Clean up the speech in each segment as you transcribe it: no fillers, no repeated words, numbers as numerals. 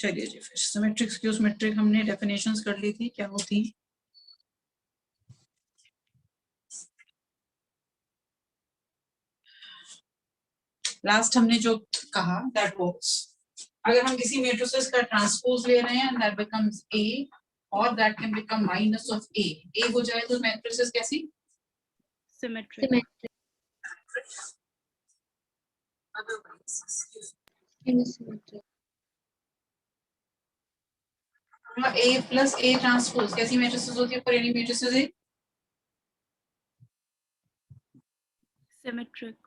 चलिए जी, फिर symmetric skew symmetric हमने डेफिनेशंस कर ली थी, क्या होती। लास्ट हमने जो कहा दैट वाज, अगर हम किसी मैट्रिसेस का ट्रांसपोज ले रहे हैं दैट बिकम्स ए और that can become minus of A हो जाए तो मैट्रिसेस कैसी, symmetric. A plus A transpose कैसी मैट्रिसेस होती है for any matrices A, symmetric.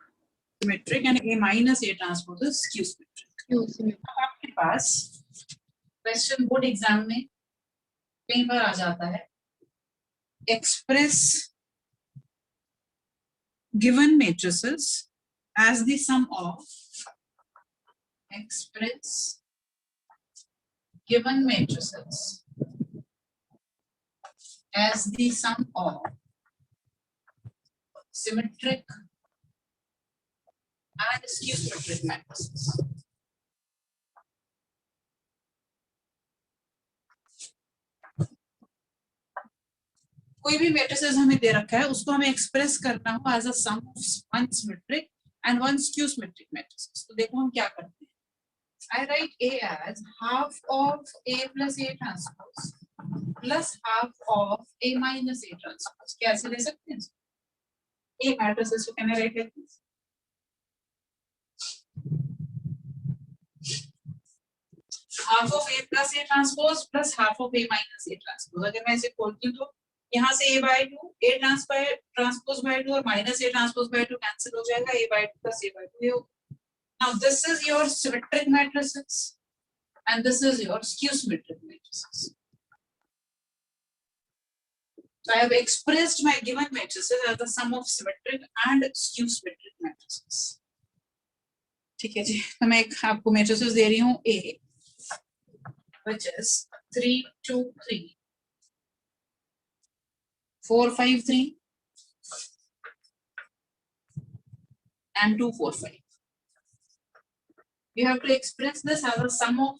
Symmetric and A minus A transpose is skew symmetric. अब आपके पास क्वेश्चन बोर्ड एग्जाम में कई बार आ जाता है, express given matrices as the sum of, express given matrices as the sum of symmetric and skew symmetric matrices. कोई भी matrices हमें दे रखा है उसको हमें एक्सप्रेस करना हो as a sum of one symmetric and one skew symmetric matrices. तो देखो हम क्या करते हैं, I write A as half of A plus A transpose plus half of A minus A transpose। क्या ऐसे ले सकते हैं? A matrices को can I write like this? Half of A plus A transpose plus half of A minus A transpose। अगर मैं इसे खोलती हूँ तो यहाँ से A by 2, A transpose by 2 और minus A transpose by 2 cancel हो जाएगा, A by 2 plus A by 2 ये होगा। Now this is your symmetric matrices and this is your skew symmetric matrices. So I have expressed my given matrices as the sum of symmetric and skew symmetric matrices. ठीक है जी, तो मैं एक आपको matrices दे रही हूँ A, which is 3 2 3 4 5 3 and 2 4 5. You have to express this as a sum of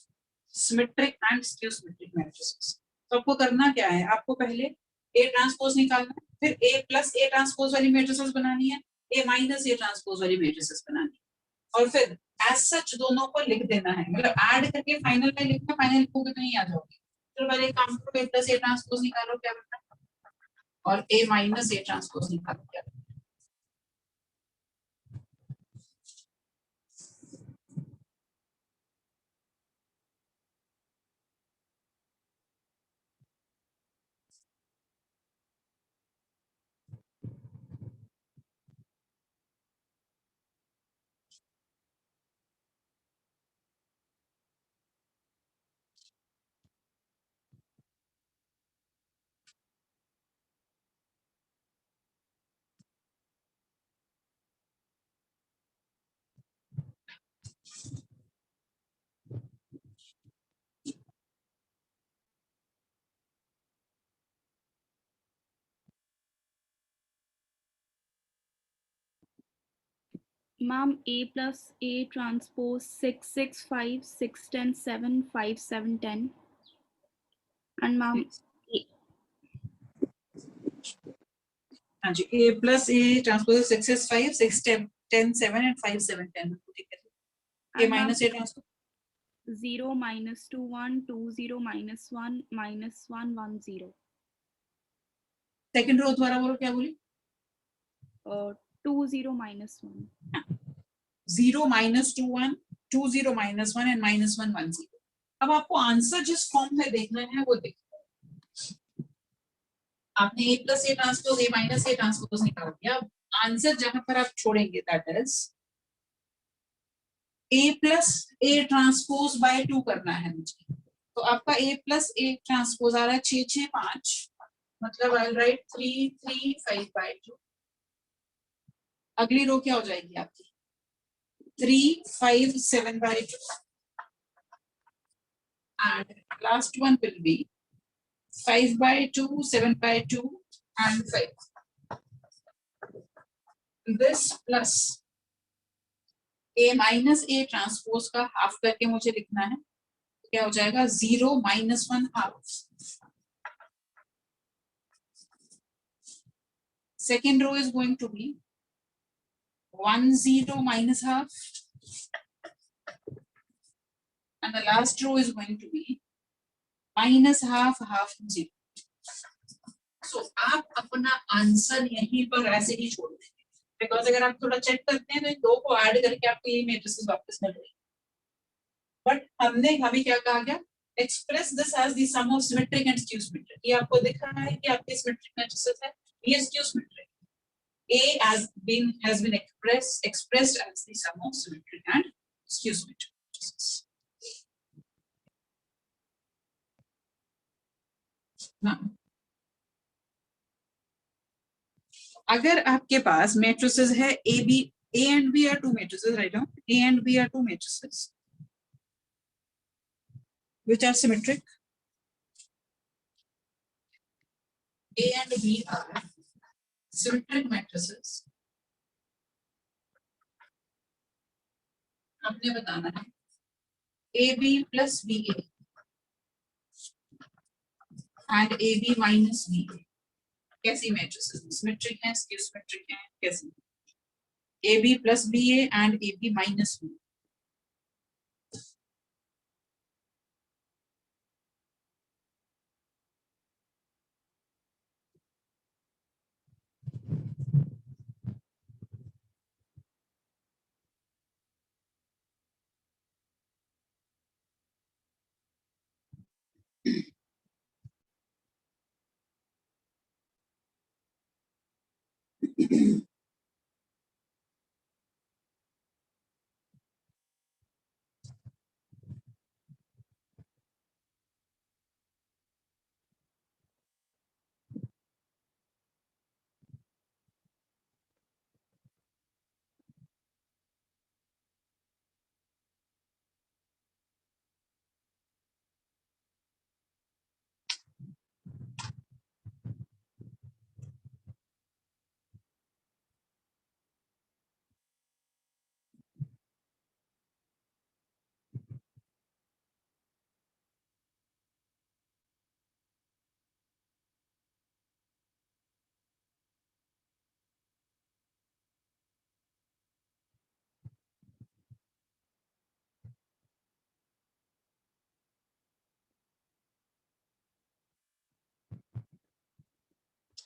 symmetric and skew symmetric matrices. तो आपको करना क्या है, आपको पहले A ट्रांसपोज निकालना है, फिर A प्लस A ट्रांसपोज वाली मैट्रिसेस बनानी है, A माइनस A ट्रांसपोज वाली मैट्रिसेस बनानी है और फिर एज सच दोनों को लिख देना है, मतलब ऐड करके फाइनल में लिखना, फाइनल लिखोगे तो नहीं आ जाओगे। फिर पहले काम करो, A प्लस A ट्रांसपोज निकालो क्या बनता है और A माइनस A ट्रांसपोज निकालो क्या बनता है। Ma'am A plus A transpose 6 6 5 6 10 7 5 7 10 and ma'am हाँ जी, A plus A transpose 6 6 5 6 10 7 and 5 7 10। ठीक है, A minus A transpose 0 minus 2 1 2 0 minus 1 minus 1 1 0। Second row दोबारा बोलो क्या बोली? 2 0 minus 1। 0 minus 2 1 2 0 minus 1 and minus 1 1 0। अब आपको आंसर जिस फॉर्म में देखना है वो देखो, आपने A plus A transpose A minus A transpose निकाल दिया, आंसर जहां पर आप छोड़ेंगे that is A plus A transpose bye 2 करना है मुझे। तो आपका A प्लस A ट्रांसपोज आ रहा है 6 6 5, मतलब आई विल राइट 3 3 5 बाय 2। अगली रो क्या हो जाएगी आपकी 3 5 7 by 2 and last one will be 5 by 2 7 by 2 and 5। this plus A minus A transpose का हाफ करके मुझे लिखना है, क्या हो जाएगा 0 -1 half. Second row is going to be 1 0 minus half, and the last row is going to be minus half half 0. So आप अपना आंसर यहीं पर ऐसे ही छोड़ देंगे, बिकॉज अगर आप थोड़ा चेक करते हैं तो इन दो को ऐड करके आपको ये मैट्रिसेस वापस मिल रही है. बट हमने अभी क्या कहा गया, express this as the sum of symmetric and skew symmetric. ये आपको दिख रहा है कि आपके सिमेट्रिक मैट्रिसेस है, ये skew symmetric. A has been expressed as the sum of symmetric and skew symmetric matrices. Now, अगर आपके पास matrices है A and B are two matrices, right now A and B are two matrices which are symmetric. A and B are symmetric matrices. आपने बताना है AB plus BA and AB minus BA कैसी matrices, symmetric है, skew symmetric है, कैसी? AB plus BA and AB minus BA.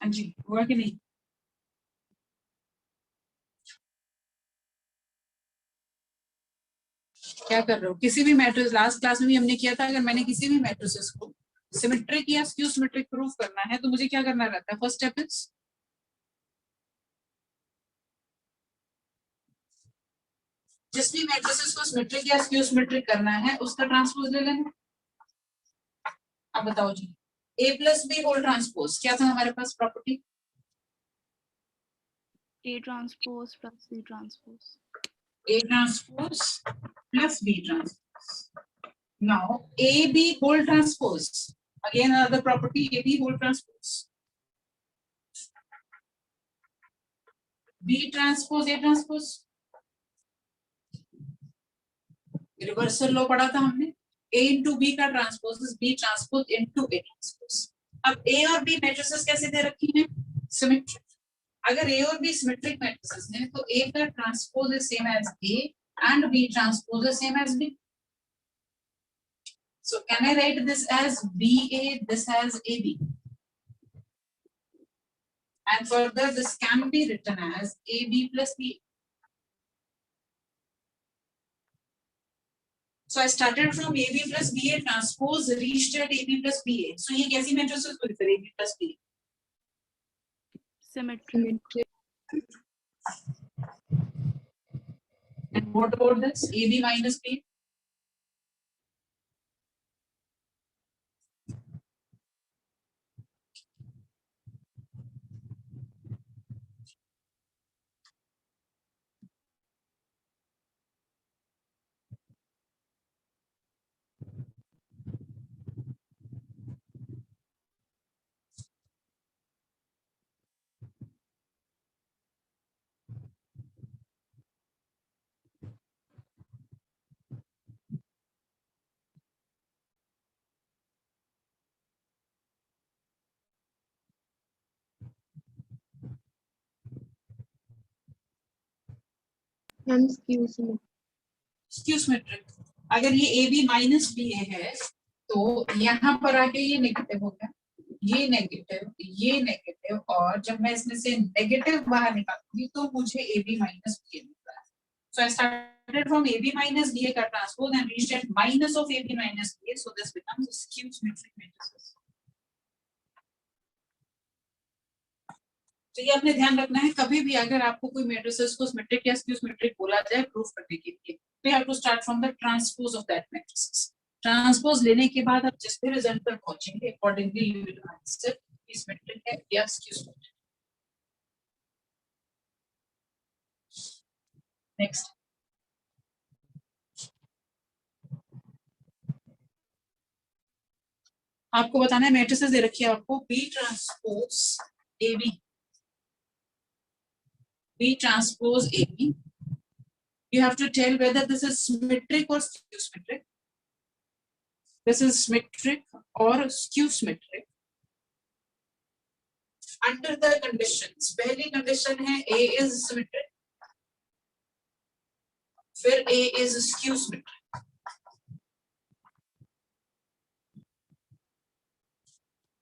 हाँ जी, हुआ कि नहीं? क्या कर रहे हो? किसी भी मैट्रिक्स, लास्ट क्लास में भी हमने किया था, अगर मैंने किसी भी मैट्रिसेस को सिमेट्रिक या स्क्यू सिमेट्रिक प्रूफ करना है तो मुझे क्या करना रहता है? फर्स्ट स्टेप इज जिस भी मैट्रिसेस को सिमेट्रिक या स्क्यू सिमेट्रिक करना है उसका ट्रांसपोज ले लेना. अब बताओ जी, A plus B whole transpose क्या था हमारे पास property? A transpose plus B transpose. A transpose plus B transpose. Now AB whole transpose, again another property, AB whole transpose. B transpose A transpose. Reversal law पढ़ा था हमने, A into B का transpose is B transpose into A transpose. अब A और B matrices कैसे दे रखी हैं? Symmetric. अगर A और B सिमेट्रिक मैट्रिसेस हैं तो A का transpose is same as A and B transpose is same as B. So can I write this as BA, this as AB? And further this can be written as AB plus B. So I started from AB plus BA transpose reached at AB plus BA. So ये कैसी matrices को लिख रहे AB plus BA? Symmetric. And what about this AB minus B? Ma'am skew symmetric. Skew symmetric. अगर ये A B minus B ए है तो यहाँ पर आके ये नेगेटिव हो गया, ये नेगेटिव, और जब मैं इसमें से नेगेटिव बाहर निकालूंगी तो मुझे ए बी माइनस बी ए मिलता है। So I started from AB minus DA का transpose and reached at minus of AB minus DA, so this becomes a skew symmetric matrices. तो ये आपने ध्यान रखना है, कभी भी अगर आपको कोई मैट्रिसेस को सिमेट्रिक या स्क्यू सिमेट्रिक बोला जाए प्रूफ करने के लिए, तो you have to start from the transpose of that matrices. Transpose लेने के बाद आप जिस भी रिजल्ट पर पहुंचेंगे अकॉर्डिंगली यू विल आंसर कि सिमेट्रिक है या स्क्यू सिमेट्रिक। नेक्स्ट, आपको बताना है मैट्रिसेस दे रखी है आपको B transpose AB, B transpose AB. You have to tell whether this is symmetric or skew symmetric. This is symmetric or skew symmetric. Under the conditions, पहली condition है A is symmetric, फिर A is skew symmetric.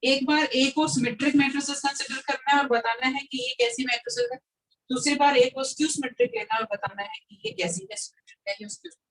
एक बार A को symmetric matrices consider करना है और बताना है कि ये कैसी मैट्रिसेस है, दूसरी बार A को स्क्यू सिमेट्रिक लेना और बताना है कि ये कैसी है, सिमेट्रिक है या skew symmetric.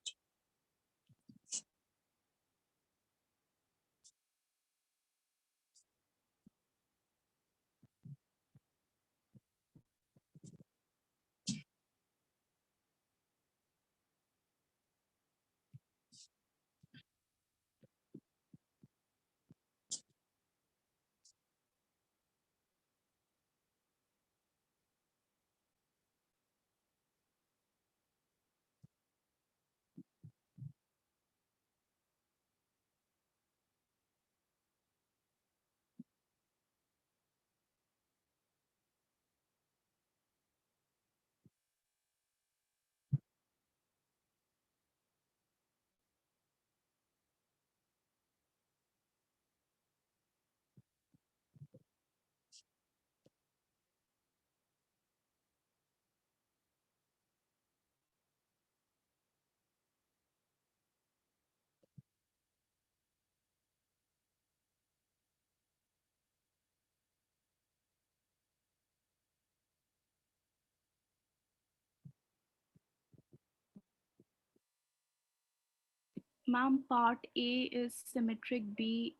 Ma'am, part A is symmetric, B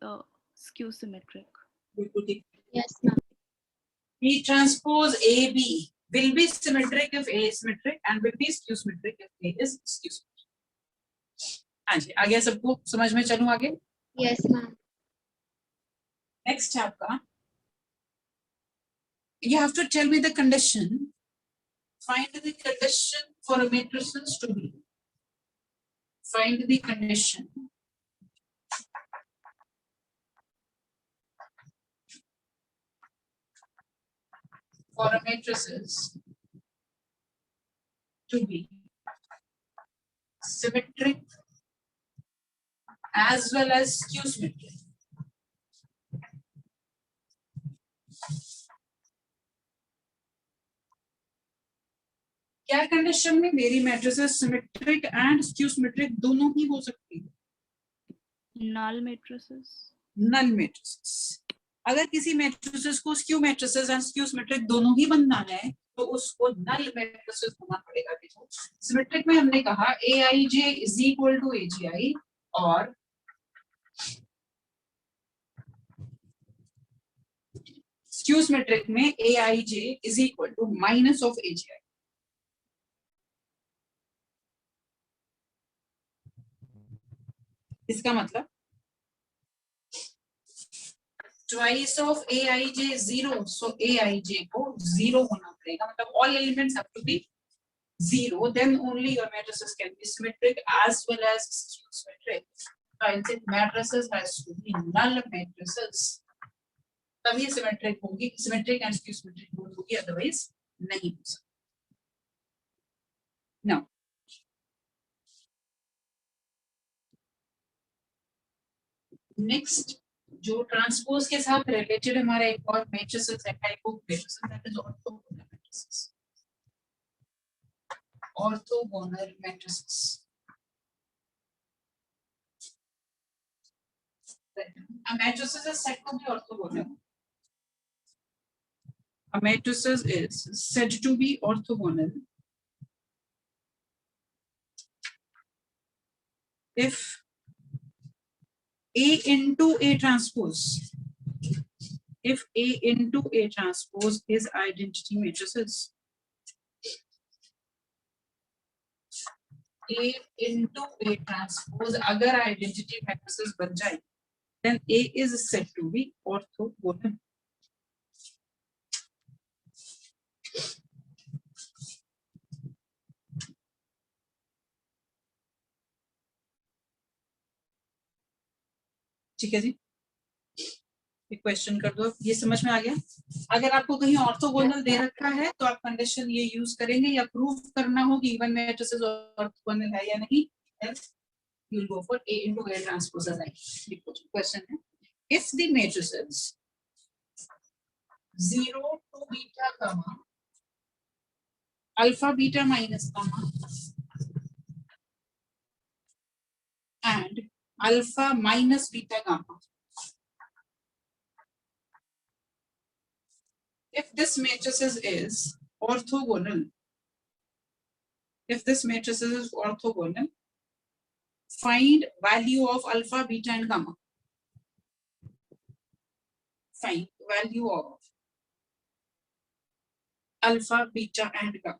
skew symmetric. बिल्कुल ठीक। Yes ma'am. B transpose AB will be symmetric if A is symmetric and will be skew symmetric if A is skew symmetric. हाँ जी, आगे सबको समझ में चलूं आगे? Yes ma'am. Next है आपका, you have to tell me the condition, find the condition for a matrices to be, find the condition for a matrices to be symmetric as well as skew symmetric. क्या condition में मेरी matrices symmetric and skew symmetric दोनों ही हो सकती है? Null matrices. नल matrices. अगर किसी matrices को skew matrices and skew symmetric दोनों ही बनना है तो उसको नल मैट्रिसेस होना पड़ेगा। देखो सिमेट्रिक में हमने कहा AIJ is equal to AGI और स्क्यू सिमेट्रिक में AIJ is equal to minus of AGI। इसका मतलब twice of AIJ 0, so AIJ को 0 होना पड़ेगा, मतलब all elements have to be 0, then only your matrices can be symmetric as well as skew symmetric. I think matrices has to be null matrices, तभी symmetric होगी, symmetric and skew symmetric both होगी, otherwise नहीं हो सकती। Now next जो transpose के साथ related हमारा एक और मैट्रिसेस है, type of matrices, that is orthogonal matrices. orthogonal matrices. A matrix is said to be orthogonal. A matrix is said to be orthogonal if A into A transpose, if A into A transpose is identity matrices. A into A transpose अगर identity matrices बन जाए, then A is said to be orthogonal. ठीक है जी, एक question कर दो, ये समझ में आ गया? अगर आपको कहीं ऑर्थोगोनल दे रखा है तो आप कंडीशन ये यूज करेंगे या प्रूव करना हो कि इवन मैट्रिसेस ऑर्थोगोनल है या नहीं, else you will go for A into A transpose as I. Question है, if the matrices 0 to beta gamma, alpha beta minus gamma and alpha minus beta gamma, if this matrices is orthogonal, if this matrices is orthogonal, find value of alpha, beta and gamma. Find value of alpha, beta and gamma.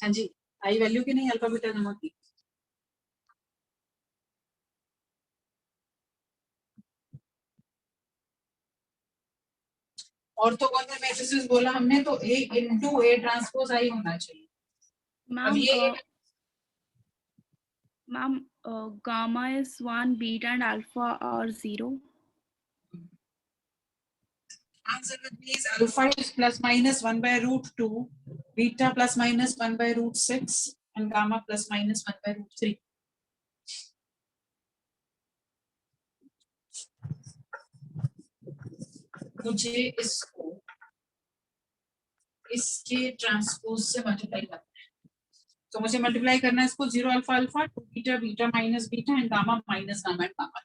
हाँ जी, I value की नहीं, alpha beta gamma की। और तो कौन सा matrices बोला हमने, तो A into A ट्रांसपोज आई होना चाहिए। अब Ma'am, ये ma'am, gamma is 1, beta and alpha are 0. answer with me is alpha is plus minus 1 by root 2, beta plus minus 1 by root 6 and gamma plus minus 1 by root 3. मुझे इसको इसके transpose से multiply करना है, तो मुझे multiply करना है इसको 0 alpha alpha 2 beta beta minus beta and gamma minus gamma and gamma.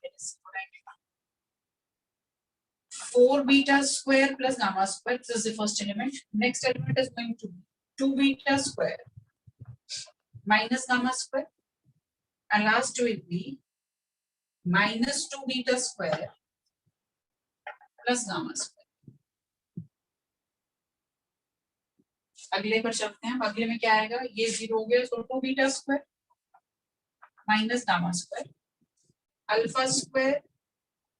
4 beta square plus gamma square, this is the first element. Next element is going to be 2 beta square minus gamma square, and last will be minus 2 beta square plus gamma square. अगले पर चलते हैं, अगले में क्या आएगा, ये 0 हो गया, so 2 beta square minus gamma square, alpha square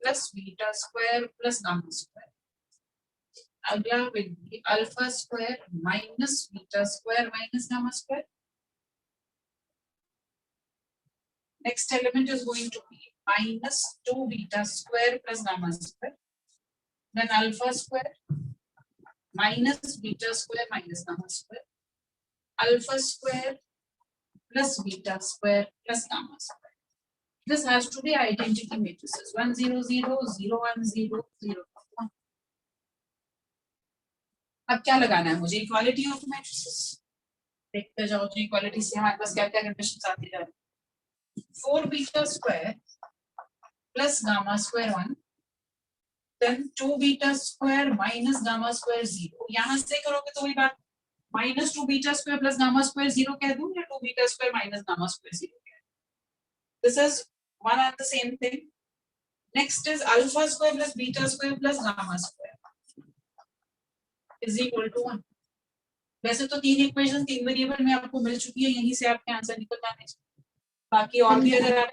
plus beta square plus gamma square. अगला will be alpha square minus beta square minus gamma square. Next element is going to be minus 2 beta square plus gamma square. Then alpha square minus beta square minus gamma square. Alpha square plus beta square plus gamma square. This has to be identity matrices. 1 0 0 0 1 0 0 1. अब क्या लगाना है मुझे, equality of matrices. देखते जाओ जी, equality से हमारे पास क्या क्या कंडीशंस आती जा रही है। 4 beta square plus gamma square 1, then 2 beta square minus gamma square 0. यहाँ से करोगे तो वही बात, minus 2 beta square plus gamma square 0 कह दूं या 2 beta square minus gamma square 0 कह दूं। This is one and the same thing. Next is alpha square plus beta square plus gamma square is equal to 1. वैसे तो 3 equation 3 variable में आपको मिल चुकी है, यहीं से आपके आंसर निकल जाने चाहिए। बाकी और भी अगर आप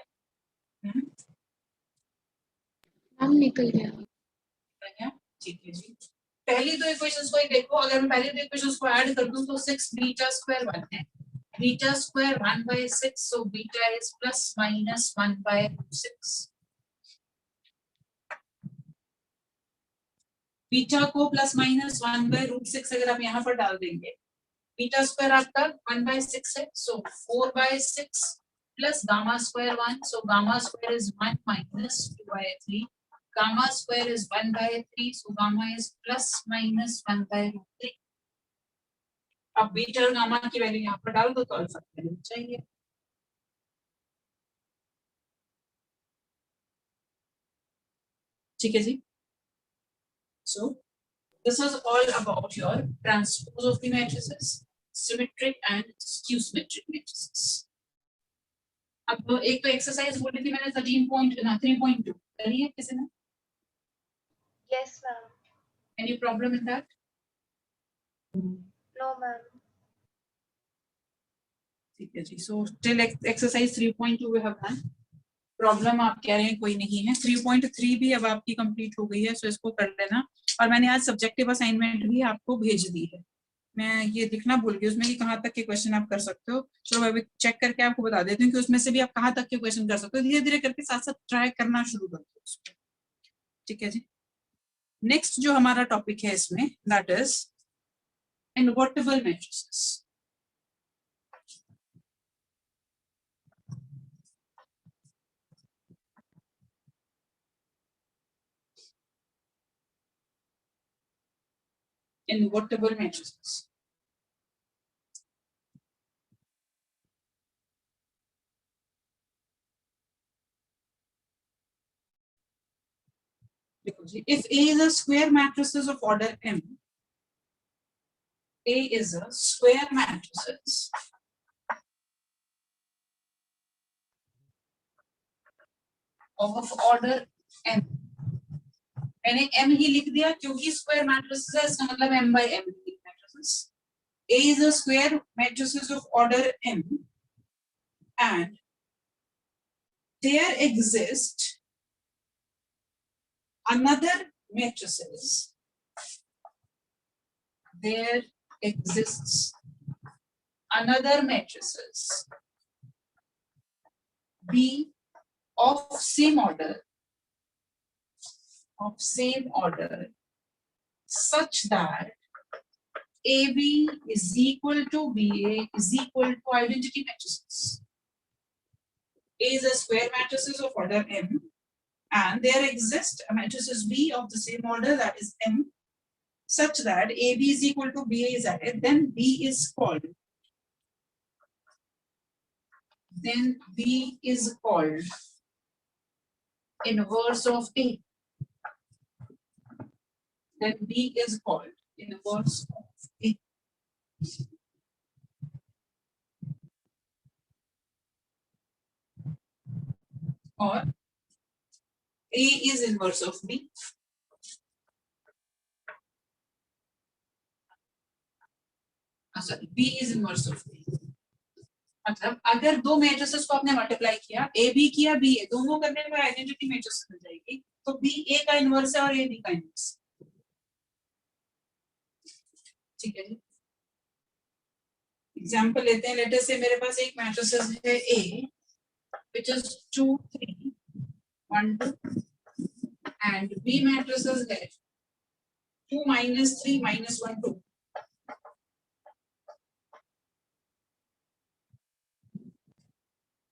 हम निकल गया। ठीक है जी, पहली दो इक्वेशंस को ही देखो, अगर मैं पहली दो इक्वेशंस को ऐड कर दूं तो 6 बीटा स्क्वायर 1 है, beta square 1 by 6, so beta is plus minus 1 by 6. Beta को प्लस माइनस 1 by root 6 अगर आप यहाँ पर डाल देंगे, बीटा स्क्वायर आपका 1 by 6 है, so 4 by 6 plus gamma square 1, so gamma square is 1 minus 2 by 3. Gamma square is 1 by 3, so gamma is plus minus 1 by root 3. अब बीटा और गामा की वैल्यू यहाँ पर डाल दो तो अल्फा की वैल्यू चाहिए। ठीक है जी, so this is all about your transpose of the matrices, symmetric and skew symmetric matrices. अब एक तो एक्सरसाइज बोली थी मैंने 3.2 करी है किसी ने? Yes, ma'am. Any problem in that? No, ma'am. ठीक है जी, so till exercise 3.2 we have done. Problem आप कह रहे हैं कोई नहीं है, 3.3 भी अब आपकी कंप्लीट हो गई है, सो इसको कर लेना। और मैंने आज सब्जेक्टिव असाइनमेंट भी आपको भेज दी है, मैं ये दिखना भूल गई उसमें कि कहाँ तक के क्वेश्चन आप कर सकते हो। चलो मैं अभी चेक करके आपको बता देती हूँ कि उसमें से भी आप कहाँ तक के क्वेश्चन कर सकते हो, धीरे धीरे करके साथ साथ ट्राई करना शुरू कर दो उसको। ठीक है जी, नेक्स्ट जो हमारा टॉपिक है इसमें, that is invertible matrices. Invertible matrices. If A is a square matrices of order M, A is a square matrices of order M. मैंने M ही लिख दिया क्योंकि स्क्वायर मैट्रिसेस है, इसका मतलब M by M matrices. A is a square matrices of order m, and there exist another matrices. There exists another matrices B of same order, such that AB is equal to BA is equal to identity matrices. A is a square matrices of order m, and there exists a matrices B of the same order, that is m, such that AB is equal to BA is added. Then B is called inverse of A. Then B is called inverse of A. Or A is inverse of B. Sorry, B is inverse of B. मतलब अगर दो matrices को आपने multiply किया, A B किया B ए, दोनों करने पर आइडेंटिटी मैट्रिक्स मिल जाएगी, तो बी ए का इनवर्स है और ए बी का इनवर्स। ठीक है जी, एग्जांपल लेते हैं। लेट अस से मेरे पास एक मैट्रिसेस है A which is 2 3 1 2, and B matrices है 2 -3 -1 2।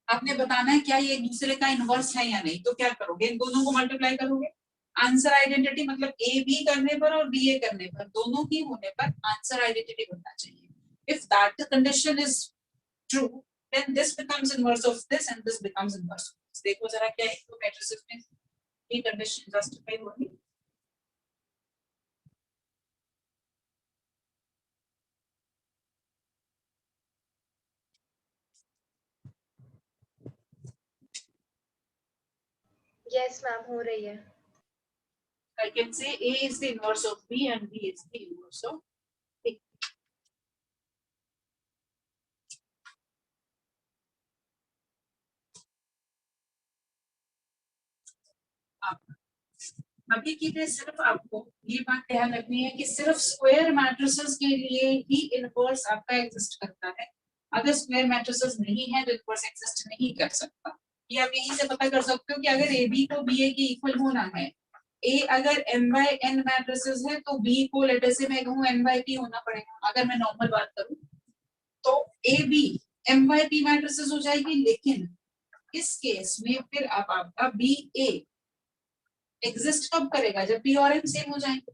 आपने बताना है क्या ये एक दूसरे का इनवर्स है या नहीं, तो क्या करोगे, इन दोनों को मल्टीप्लाई करोगे। आंसर आइडेंटिटी मतलब ए बी करने पर और बी ए करने पर, दोनों की होने पर आंसर आइडेंटिटी बनना चाहिए। If that condition is true, then this becomes inverse of this and this becomes inverse of this. देखो जरा क्या है, तो मैट्रिसेस में ये कंडीशन जस्टिफाई होगी। Yes, ma'am, हो रही है. I can say A is the inverse of B and B is the inverse of A. अभी के लिए सिर्फ आपको ये बात ध्यान रखनी है कि सिर्फ स्क्वायर मैट्रिसेस के लिए ही इनवर्स आपका एग्जिस्ट करता है। अगर स्क्वायर मैट्रिसेस नहीं है तो इनवर्स एग्जिस्ट नहीं कर सकता। ये आप यहीं से पता कर सकते हो कि अगर ए बी को बी ए के इक्वल होना है, ए अगर m by n मैट्रिसेस है तो b को लेटर से मैं कहूँ n by p होना पड़ेगा। अगर मैं नॉर्मल बात करूँ तो a b m by p matrices हो जाएगी, लेकिन इस केस में फिर अब आपका b a एग्जिस्ट कब करेगा, जब p और m सेम हो जाएंगे।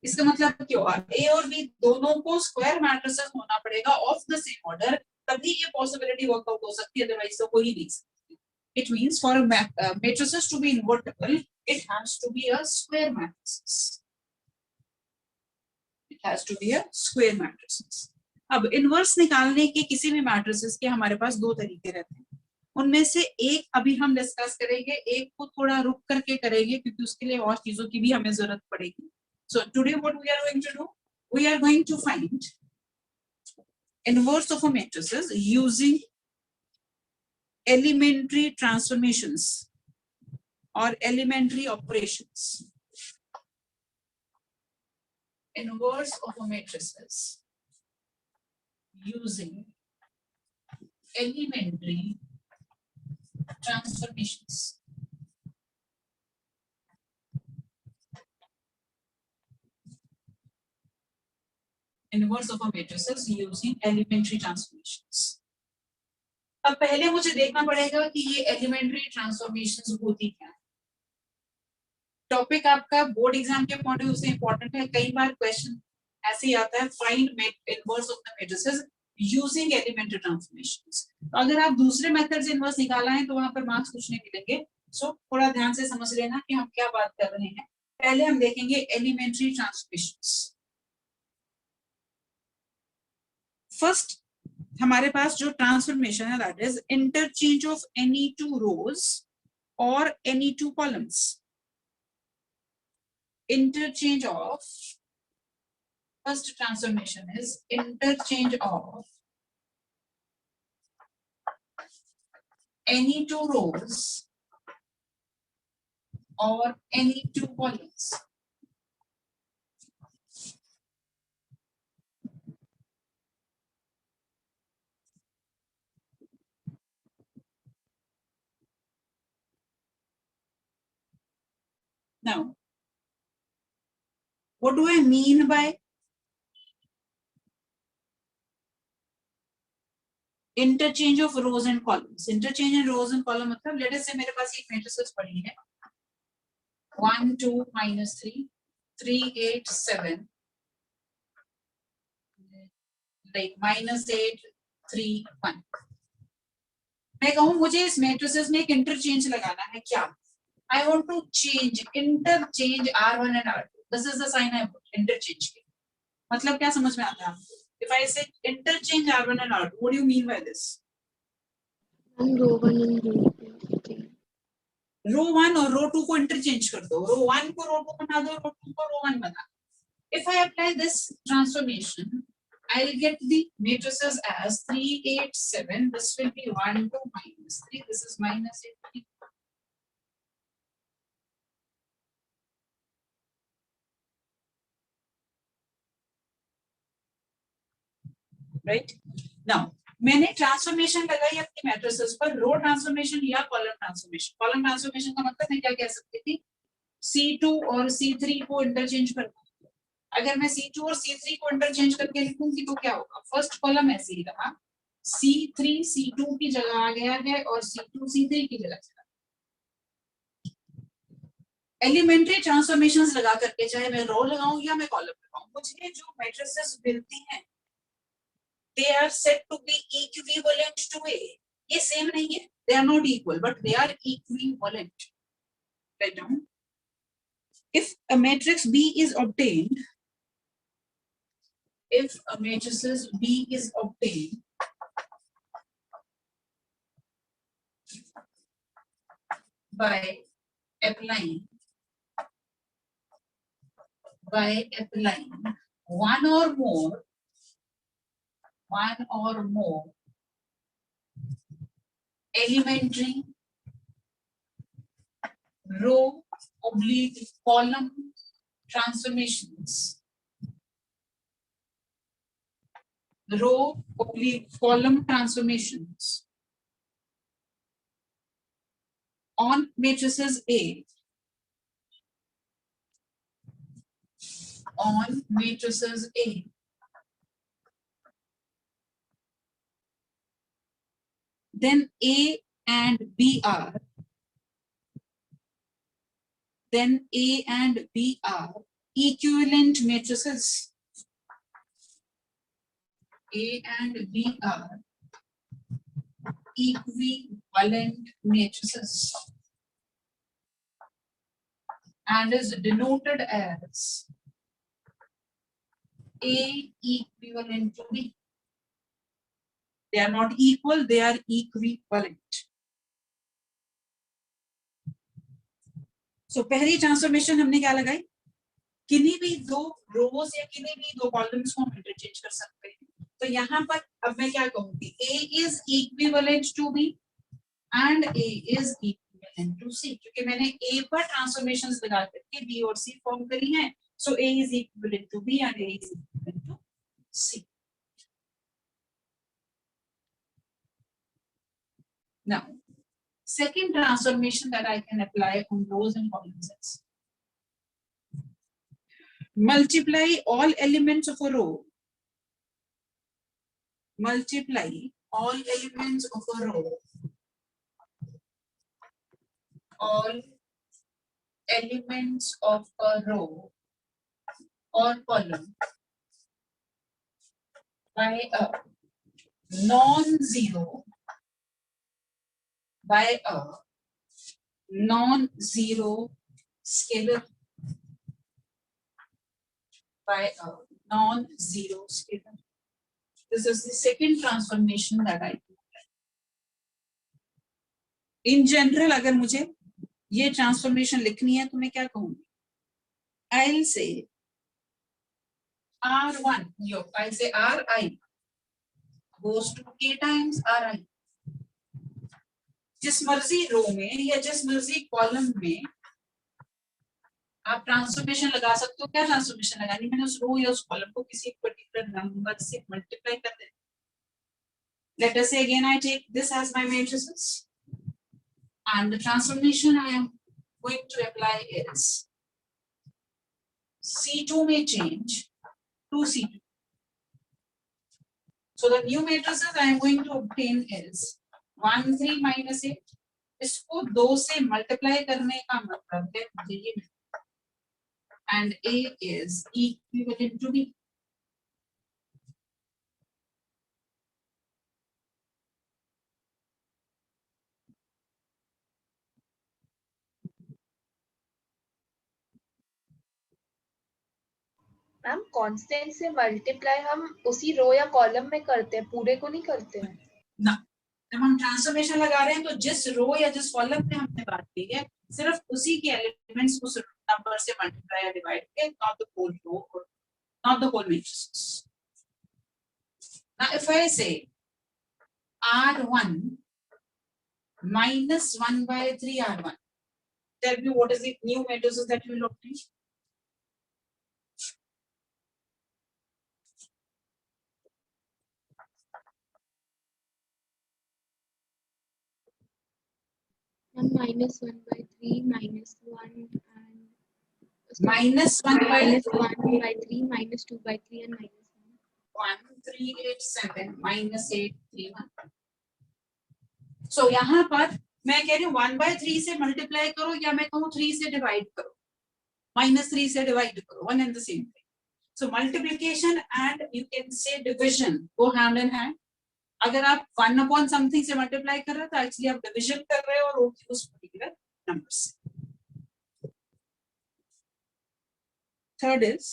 इसका मतलब क्या हुआ, a और b दोनों को स्क्वायर मैट्रिसेस होना पड़ेगा ऑफ द सेम ऑर्डर, तभी ये पॉसिबिलिटी वर्कआउट हो सकती है, अदरवाइज तो हो ही नहीं सकती। It means for matrices to be invertible, it has to be a square matrices. It has to be a square matrices. अब इनवर्स निकालने के किसी भी मैट्रिसेस के हमारे पास दो तरीके रहते हैं, उनमें से एक अभी हम डिस्कस करेंगे, एक को थोड़ा रुक करके करेंगे क्योंकि उसके लिए और चीजों की भी हमें जरूरत पड़ेगी। So today what we are going to do, we are going to find inverse of a matrices using elementary transformations or elementary operations. Inverse of a matrices using elementary transformations. Inverse of a matrices using elementary transformations. अब पहले मुझे देखना पड़ेगा कि ये elementary transformations होती क्या है। टॉपिक आपका बोर्ड एग्जाम के पॉइंट ऑफ व्यू से इंपॉर्टेंट है। कई बार क्वेश्चन ऐसे ही आता है, find inverse of the matrices using elementary transformations. तो अगर आप दूसरे मेथड से इनवर्स निकाला है तो वहां पर मार्क्स कुछ नहीं मिलेंगे। सो थोड़ा ध्यान से समझ लेना कि हम क्या बात कर रहे हैं। पहले हम देखेंगे एलिमेंट्री ट्रांसफॉर्मेशंस। फर्स्ट हमारे पास जो ट्रांसफॉर्मेशन है that is interchange of any two rows और any two columns. Interchange of First transformation is interchange of any two rows or any two columns. Now, what do I mean by interchange of rows and columns? Interchange in rows and columns मतलब let us say मेरे पास एक matrices पड़ी है 1 2 -3 3 8 7 like -8 3 1. मैं कहूँ मुझे इस matrices में एक interchange लगाना है क्या? I want to interchange R1 and R2. This is the sign I put, interchange के. मतलब क्या समझ में आता है आपको? If I say interchange R1 and R2, what do you mean by this? हम रो 1 and रो 2. रो 1 और रो 2 को इंटरचेंज कर दो, रो 1 को रो 2 बना दो, रो 2 को रो 1 बना दो. If I apply this transformation, I'll get the matrices as 3 8 7. This will be 1 2 -3. This is -8 3. Right now मैंने ट्रांसफॉर्मेशन लगाई अपनी मैट्रिसेस पर, रो ट्रांसफॉर्मेशन या कॉलम ट्रांसफॉर्मेशन. कॉलम ट्रांसफॉर्मेशन का मतलब मैं क्या कह सकती थी, C2 और C3 को इंटरचेंज करना. अगर मैं C2 और C3 को इंटरचेंज करके लिखूंगी तो क्या होगा? फर्स्ट कॉलम ऐसे ही रहा, C3 C2 की जगह आ गया है और C2 C3 की जगह चला. एलिमेंट्री ट्रांसफॉर्मेशंस लगा करके, चाहे मैं रो लगाऊं या मैं कॉलम लगाऊं, मुझे जो मैट्रिसेस मिलती हैं they are said to be equivalent to A. ये सेम नहीं है, they are not equal, but they are equivalent. Write down. If a matrix B is obtained, if a matrices B is obtained by applying one or more elementary row oblique column transformations, row oblique column transformations on matrices A, then A and B are equivalent matrices. A and B are equivalent matrices and is denoted as A equivalent to B. They are not equal, they are equivalent. So पहली transformation हमने क्या लगाई, किन्हीं भी दो रोज या किन्हीं भी दो कॉलम्स को हम इंटरचेंज कर सकते हैं. तो यहाँ पर अब मैं क्या कहूंगी, A is equivalent to B and A is equivalent to C. क्योंकि मैंने A पर ट्रांसफॉर्मेशंस लगा करके B और C फॉर्म करी हैं. So A is equivalent to B and A is equivalent to C. Now, second transformation that I can apply on rows and columns is multiply all elements of a row. Multiply all elements of a row. All elements of a row or column by a non-zero scalar. By a non-zero scalar. This is the second transformation that I do. In general, अगर मुझे ये transformation लिखनी है तो मैं क्या कहूंगी, I'll say R1, I'll say Ri goes to K times Ri. जिस मर्जी रो में या जिस मर्जी कॉलम में आप ट्रांसफॉर्मेशन लगा सकते हो. क्या ट्रांसफॉर्मेशन लगानी, मैंने उस रो या उस कॉलम को किसी पर्टिकुलर नंबर से मल्टीप्लाई कर देना. Let us say again I take this as my matrices and the transformation I am going to apply is C2 may change to C2. So the new matrices I am going to obtain is 1 3 minus 8. इसको 2 से multiply करने का मतलब है मुझे ये, and A is equivalent to B. Ma'am constant से multiply हम उसी रो या कॉलम में करते हैं, पूरे को नहीं करते हैं ना. जब हम ट्रांसफॉर्मेशन लगा रहे हैं तो जिस रो या जिस कॉलम में हमने बात की है सिर्फ उसी के एलिमेंट्स को नंबर से मल्टीप्लाई या डिवाइड किया, नॉट द होल रो और not the whole matrix. Now if I say R1 minus 1 by 3 R1, tell me what is the new matrices that you will obtain? minus 1 by 3 minus 1 and Minus 1 by minus 1 by 3 minus 2 by 3 and minus 1 3 8 7 minus 8 3 1. So यहाँ पर मैं कह रही हूँ 1 by 3 से multiply करो या मैं कहूँ 3 से डिवाइड करो, -3 से डिवाइड करो, one and the same thing. So multiplication and you can say division go hand in hand. अगर आप 1 upon something से मल्टीप्लाई कर रहे हो तो एक्चुअली आप डिविजन कर रहे हो रो की उस पर्टिकुलर नंबर से. Third is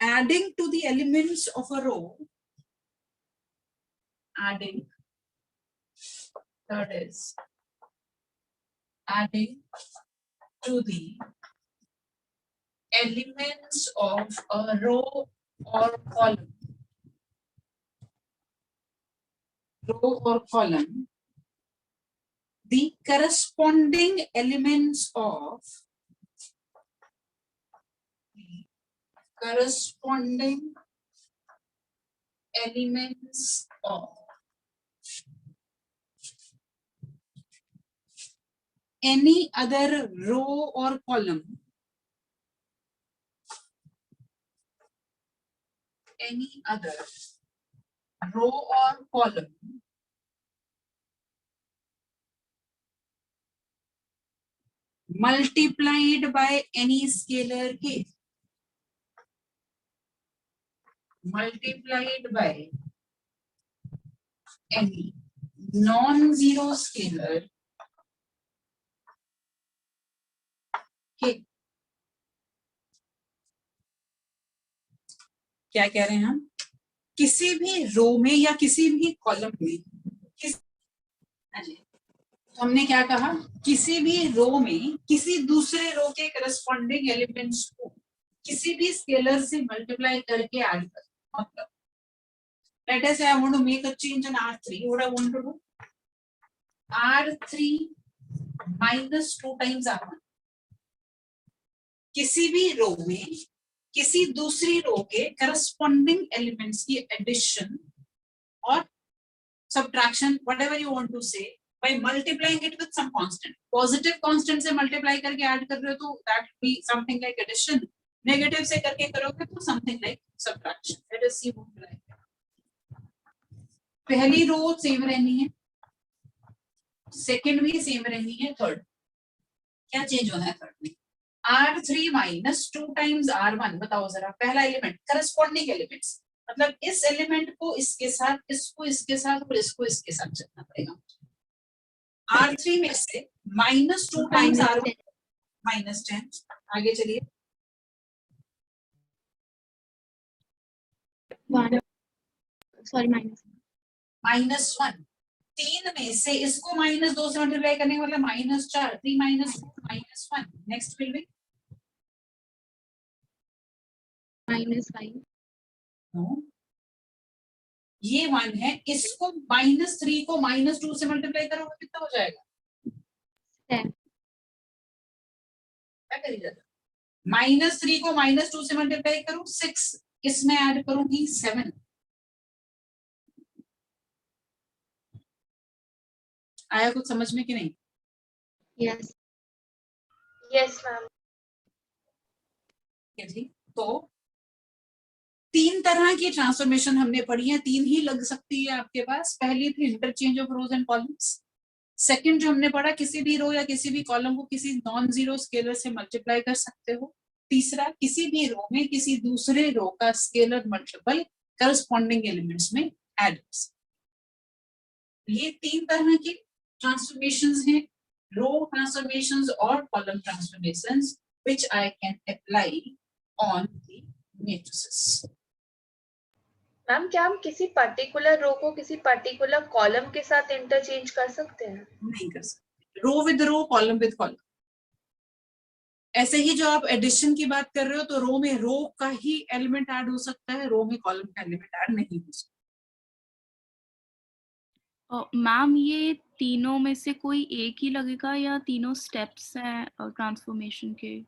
adding to the elements of a row. Adding. Third is adding to the elements of a row or column. Row or column, the corresponding elements of any other row or column, any other row or column multiplied by any scalar k, multiplied by any non-zero scalar k. क्या कह रहे हैं हम, किसी भी रो में या किसी भी कॉलम में तो हमने क्या कहा, किसी भी रो में किसी दूसरे रो के करस्पॉन्डिंग एलिमेंट्स को किसी भी स्केलर से मल्टीप्लाई करके ऐड कर. मतलब let us say I want to make a change in R3. What I want to do, R3 minus 2 times R1. किसी भी रो में किसी दूसरी रो के करस्पॉन्डिंग एलिमेंट्स की एडिशन और subtraction, whatever you want to say, by multiplying it with some constant. Positive constant से multiply करके add कर रहे हो तो that will be something like addition. Negative से करके करोगे तो something like subtraction. Let us see what will I get. पहली रो सेम रहनी है, सेकेंड भी सेम रहनी है, थर्ड क्या चेंज होना है थर्ड में, R3 minus 2 times R1. बताओ जरा, पहला एलिमेंट करस्पॉन्डिंग एलिमेंट्स, मतलब इस एलिमेंट को इसके साथ, इसको इसके साथ और इसको इसके साथ चलना पड़ेगा. R3 में से -2 times R1 -10. आगे चलिए, 1 sorry -1. -1. 3 में से इसको -2 से मल्टीप्लाई करने का मतलब -4. 3 -2 -1. नेक्स्ट विल बी -5 नो, ये 1 है, इसको -3 को -2 से मल्टीप्लाई करोगे कितना हो जाएगा? 7 क्या करिएगा? -3 को -2 से मल्टीप्लाई करूं 6, इसमें ऐड करूंगी 7। आया कुछ समझ में कि नहीं? Yes yes ma'am. ठीक है जी। तो 3 तरह की ट्रांसफॉर्मेशन हमने पढ़ी है, 3 ही लग सकती है आपके पास। पहली थी interchange of rose and columns. Second जो हमने पढ़ा, किसी भी रो या किसी भी कॉलम को किसी नॉन जीरो स्केलर से मल्टीप्लाई कर सकते हो। तीसरा, किसी भी रो में किसी दूसरे रो का स्केलर मल्टीपल करस्पॉन्डिंग एलिमेंट्स में ऐड कर सकते। ये 3 तरह की ट्रांसफॉर्मेशंस हैं, रो ट्रांसफॉर्मेशंस और column transformations, which I can apply on the matrices. Ma'am क्या हम किसी पर्टिकुलर रो को किसी पर्टिकुलर कॉलम के साथ इंटरचेंज कर सकते हैं? नहीं कर सकते। Row with row, column with column. ऐसे ही जो आप एडिशन की बात कर रहे हो, तो रो में रो का ही एलिमेंट ऐड हो सकता है, रो में कॉलम का एलिमेंट ऐड नहीं हो सकता। मैम ये तीनों में से कोई एक ही लगेगा या तीनों स्टेप्स हैं ट्रांसफॉर्मेशन के?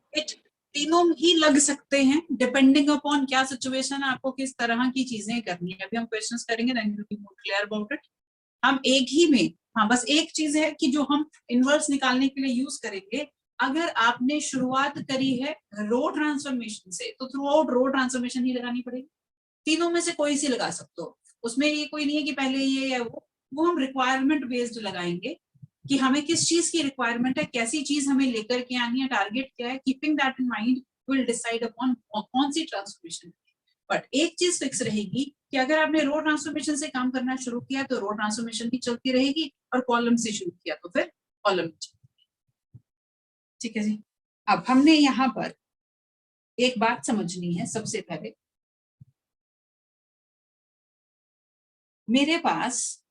तीनों ही लग सकते हैं, डिपेंडिंग अपॉन क्या सिचुएशन है, आपको किस तरह की चीजें करनी है। अभी हम क्वेश्चंस करेंगे, then you will be more clear about it. हम एक ही में, हाँ बस एक चीज है कि जो हम इनवर्स निकालने के लिए यूज करेंगे, अगर आपने शुरुआत करी है रो ट्रांसफॉर्मेशन से, तो थ्रू आउट रो ट्रांसफॉर्मेशन ही लगानी पड़ेगी। तीनों में से कोई सी लगा सकते हो, उसमें ये कोई नहीं है कि पहले ये या वो हम रिक्वायरमेंट बेस्ड लगाएंगे कि हमें किस चीज की रिक्वायरमेंट है, कैसी चीज हमें लेकर के आनी है, टारगेट क्या है। Keeping that in mind will decide upon कौन सी ट्रांसफॉर्मेशन। बट एक चीज फिक्स रहेगी कि अगर आपने रो ट्रांसफॉर्मेशन से काम करना शुरू किया तो रो ट्रांसफॉर्मेशन भी चलती रहेगी, और कॉलम से शुरू किया तो फिर कॉलम। ठीक है जी। अब हमने यहाँ पर एक बात समझनी है। सबसे पहले मेरे पास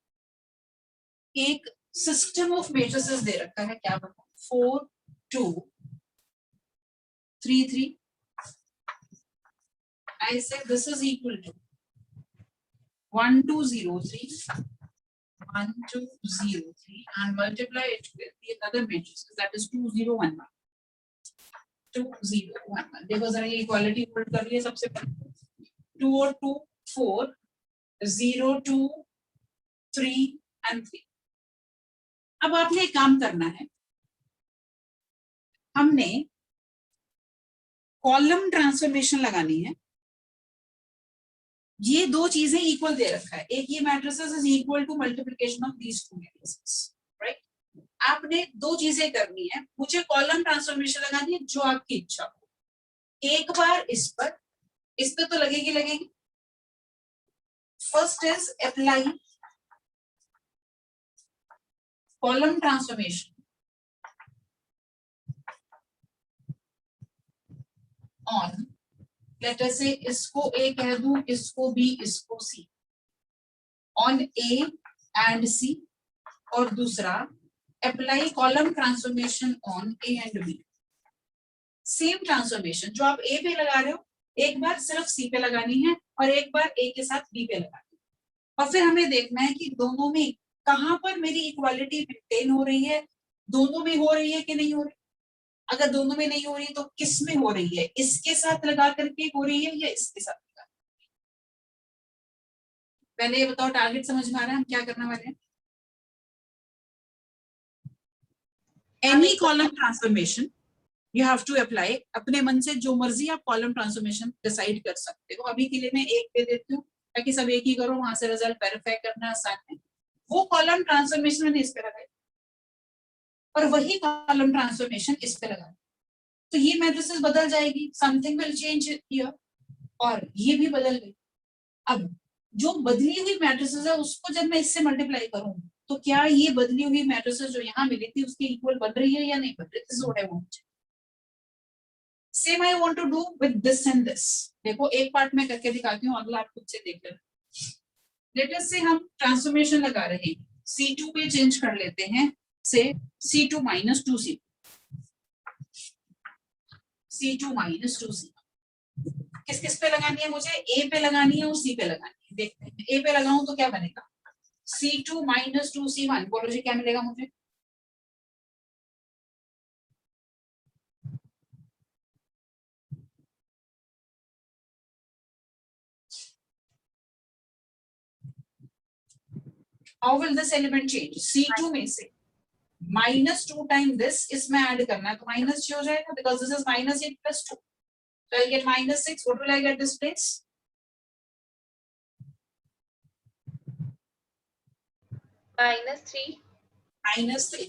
एक सिस्टम ऑफ मैट्रिसेस दे रखा है, क्या बताऊं, 4 2 3 3। I say this is equal to 1 2 0 3 1 2 0 3 and multiply it with the other matrices, that is 2 0 1 1 2 0 1 1। देखो जरा ये इक्वालिटी होल्ड कर रही है। सबसे पहले 2 और 2 4 0 2 3 and 3। अब आपने एक काम करना है, हमने कॉलम ट्रांसफॉर्मेशन लगानी है। ये दो चीजें इक्वल दे रखा है, एक ये matrices is equal to multiplication of these two matrices, right. आपने दो चीजें करनी है, मुझे कॉलम ट्रांसफॉर्मेशन लगानी है जो आपकी इच्छा हो। एक बार इस पे तो लगेगी। First is apply column transformation on, let us से इसको ए कह दूं, इसको बी, इसको सी, ऑन ए एंड सी। और दूसरा apply column transformation on A and B. Same transformation जो आप ए पे लगा रहे हो, एक बार सिर्फ सी पे लगानी है और एक बार ए के साथ बी पे लगानी है। और फिर हमें देखना है कि दोनों में कहां पर मेरी इक्वालिटी मेंटेन हो रही है, दोनों में हो रही है कि नहीं हो रही। अगर दोनों में नहीं हो रही तो किस में हो रही है, इसके साथ लगा करके हो रही है या इसके साथ लगा। पहले ये बताओ, टारगेट समझ में आ रहा है हम क्या करने वाले हैं। Any column transformation you have to apply. अपने मन से जो मर्जी आप कॉलम ट्रांसफॉर्मेशन डिसाइड कर सकते हो। अभी के लिए मैं एक दे देती हूँ ताकि सब एक ही करो, वहां से रिजल्ट वेरीफाई करना आसान है। वो कॉलम ट्रांसफॉर्मेशन मैंने इस पे लगाई और वही कॉलम ट्रांसफॉर्मेशन इस पे लगा, तो ये मैट्रिसेस बदल जाएगी, समथिंग विल चेंज हियर, और ये भी बदल गई। अब जो बदली हुई मैट्रिसेस है उसको जब मैं इससे मल्टीप्लाई करूं तो क्या ये बदली हुई मैट्रिसेस जो यहाँ मिली थी उसके इक्वल बन रही है या नहीं बन रही। This is what I want. Same I want to do with this and this. देखो एक पार्ट में करके दिखाती हूँ, अगला आप खुद से देख लेना। लेट अस से हम ट्रांसफॉर्मेशन लगा रहे हैं, C2 पे चेंज कर लेते हैं, से C2 minus 2C, C2 minus 2C। किस किस पे लगानी है मुझे, ए पे लगानी है और सी पे लगानी है। देखते हैं ए पे लगाऊं तो क्या बनेगा, C2 माइनस 2C1, बोलो जी क्या मिलेगा मुझे, how will this element change, C2 में से -2 टाइम दिस इसमें ऐड करना है तो माइनस हो जाएगा, because this is -8 + 2, so I'll get -6. What will I get this place, -3. -3.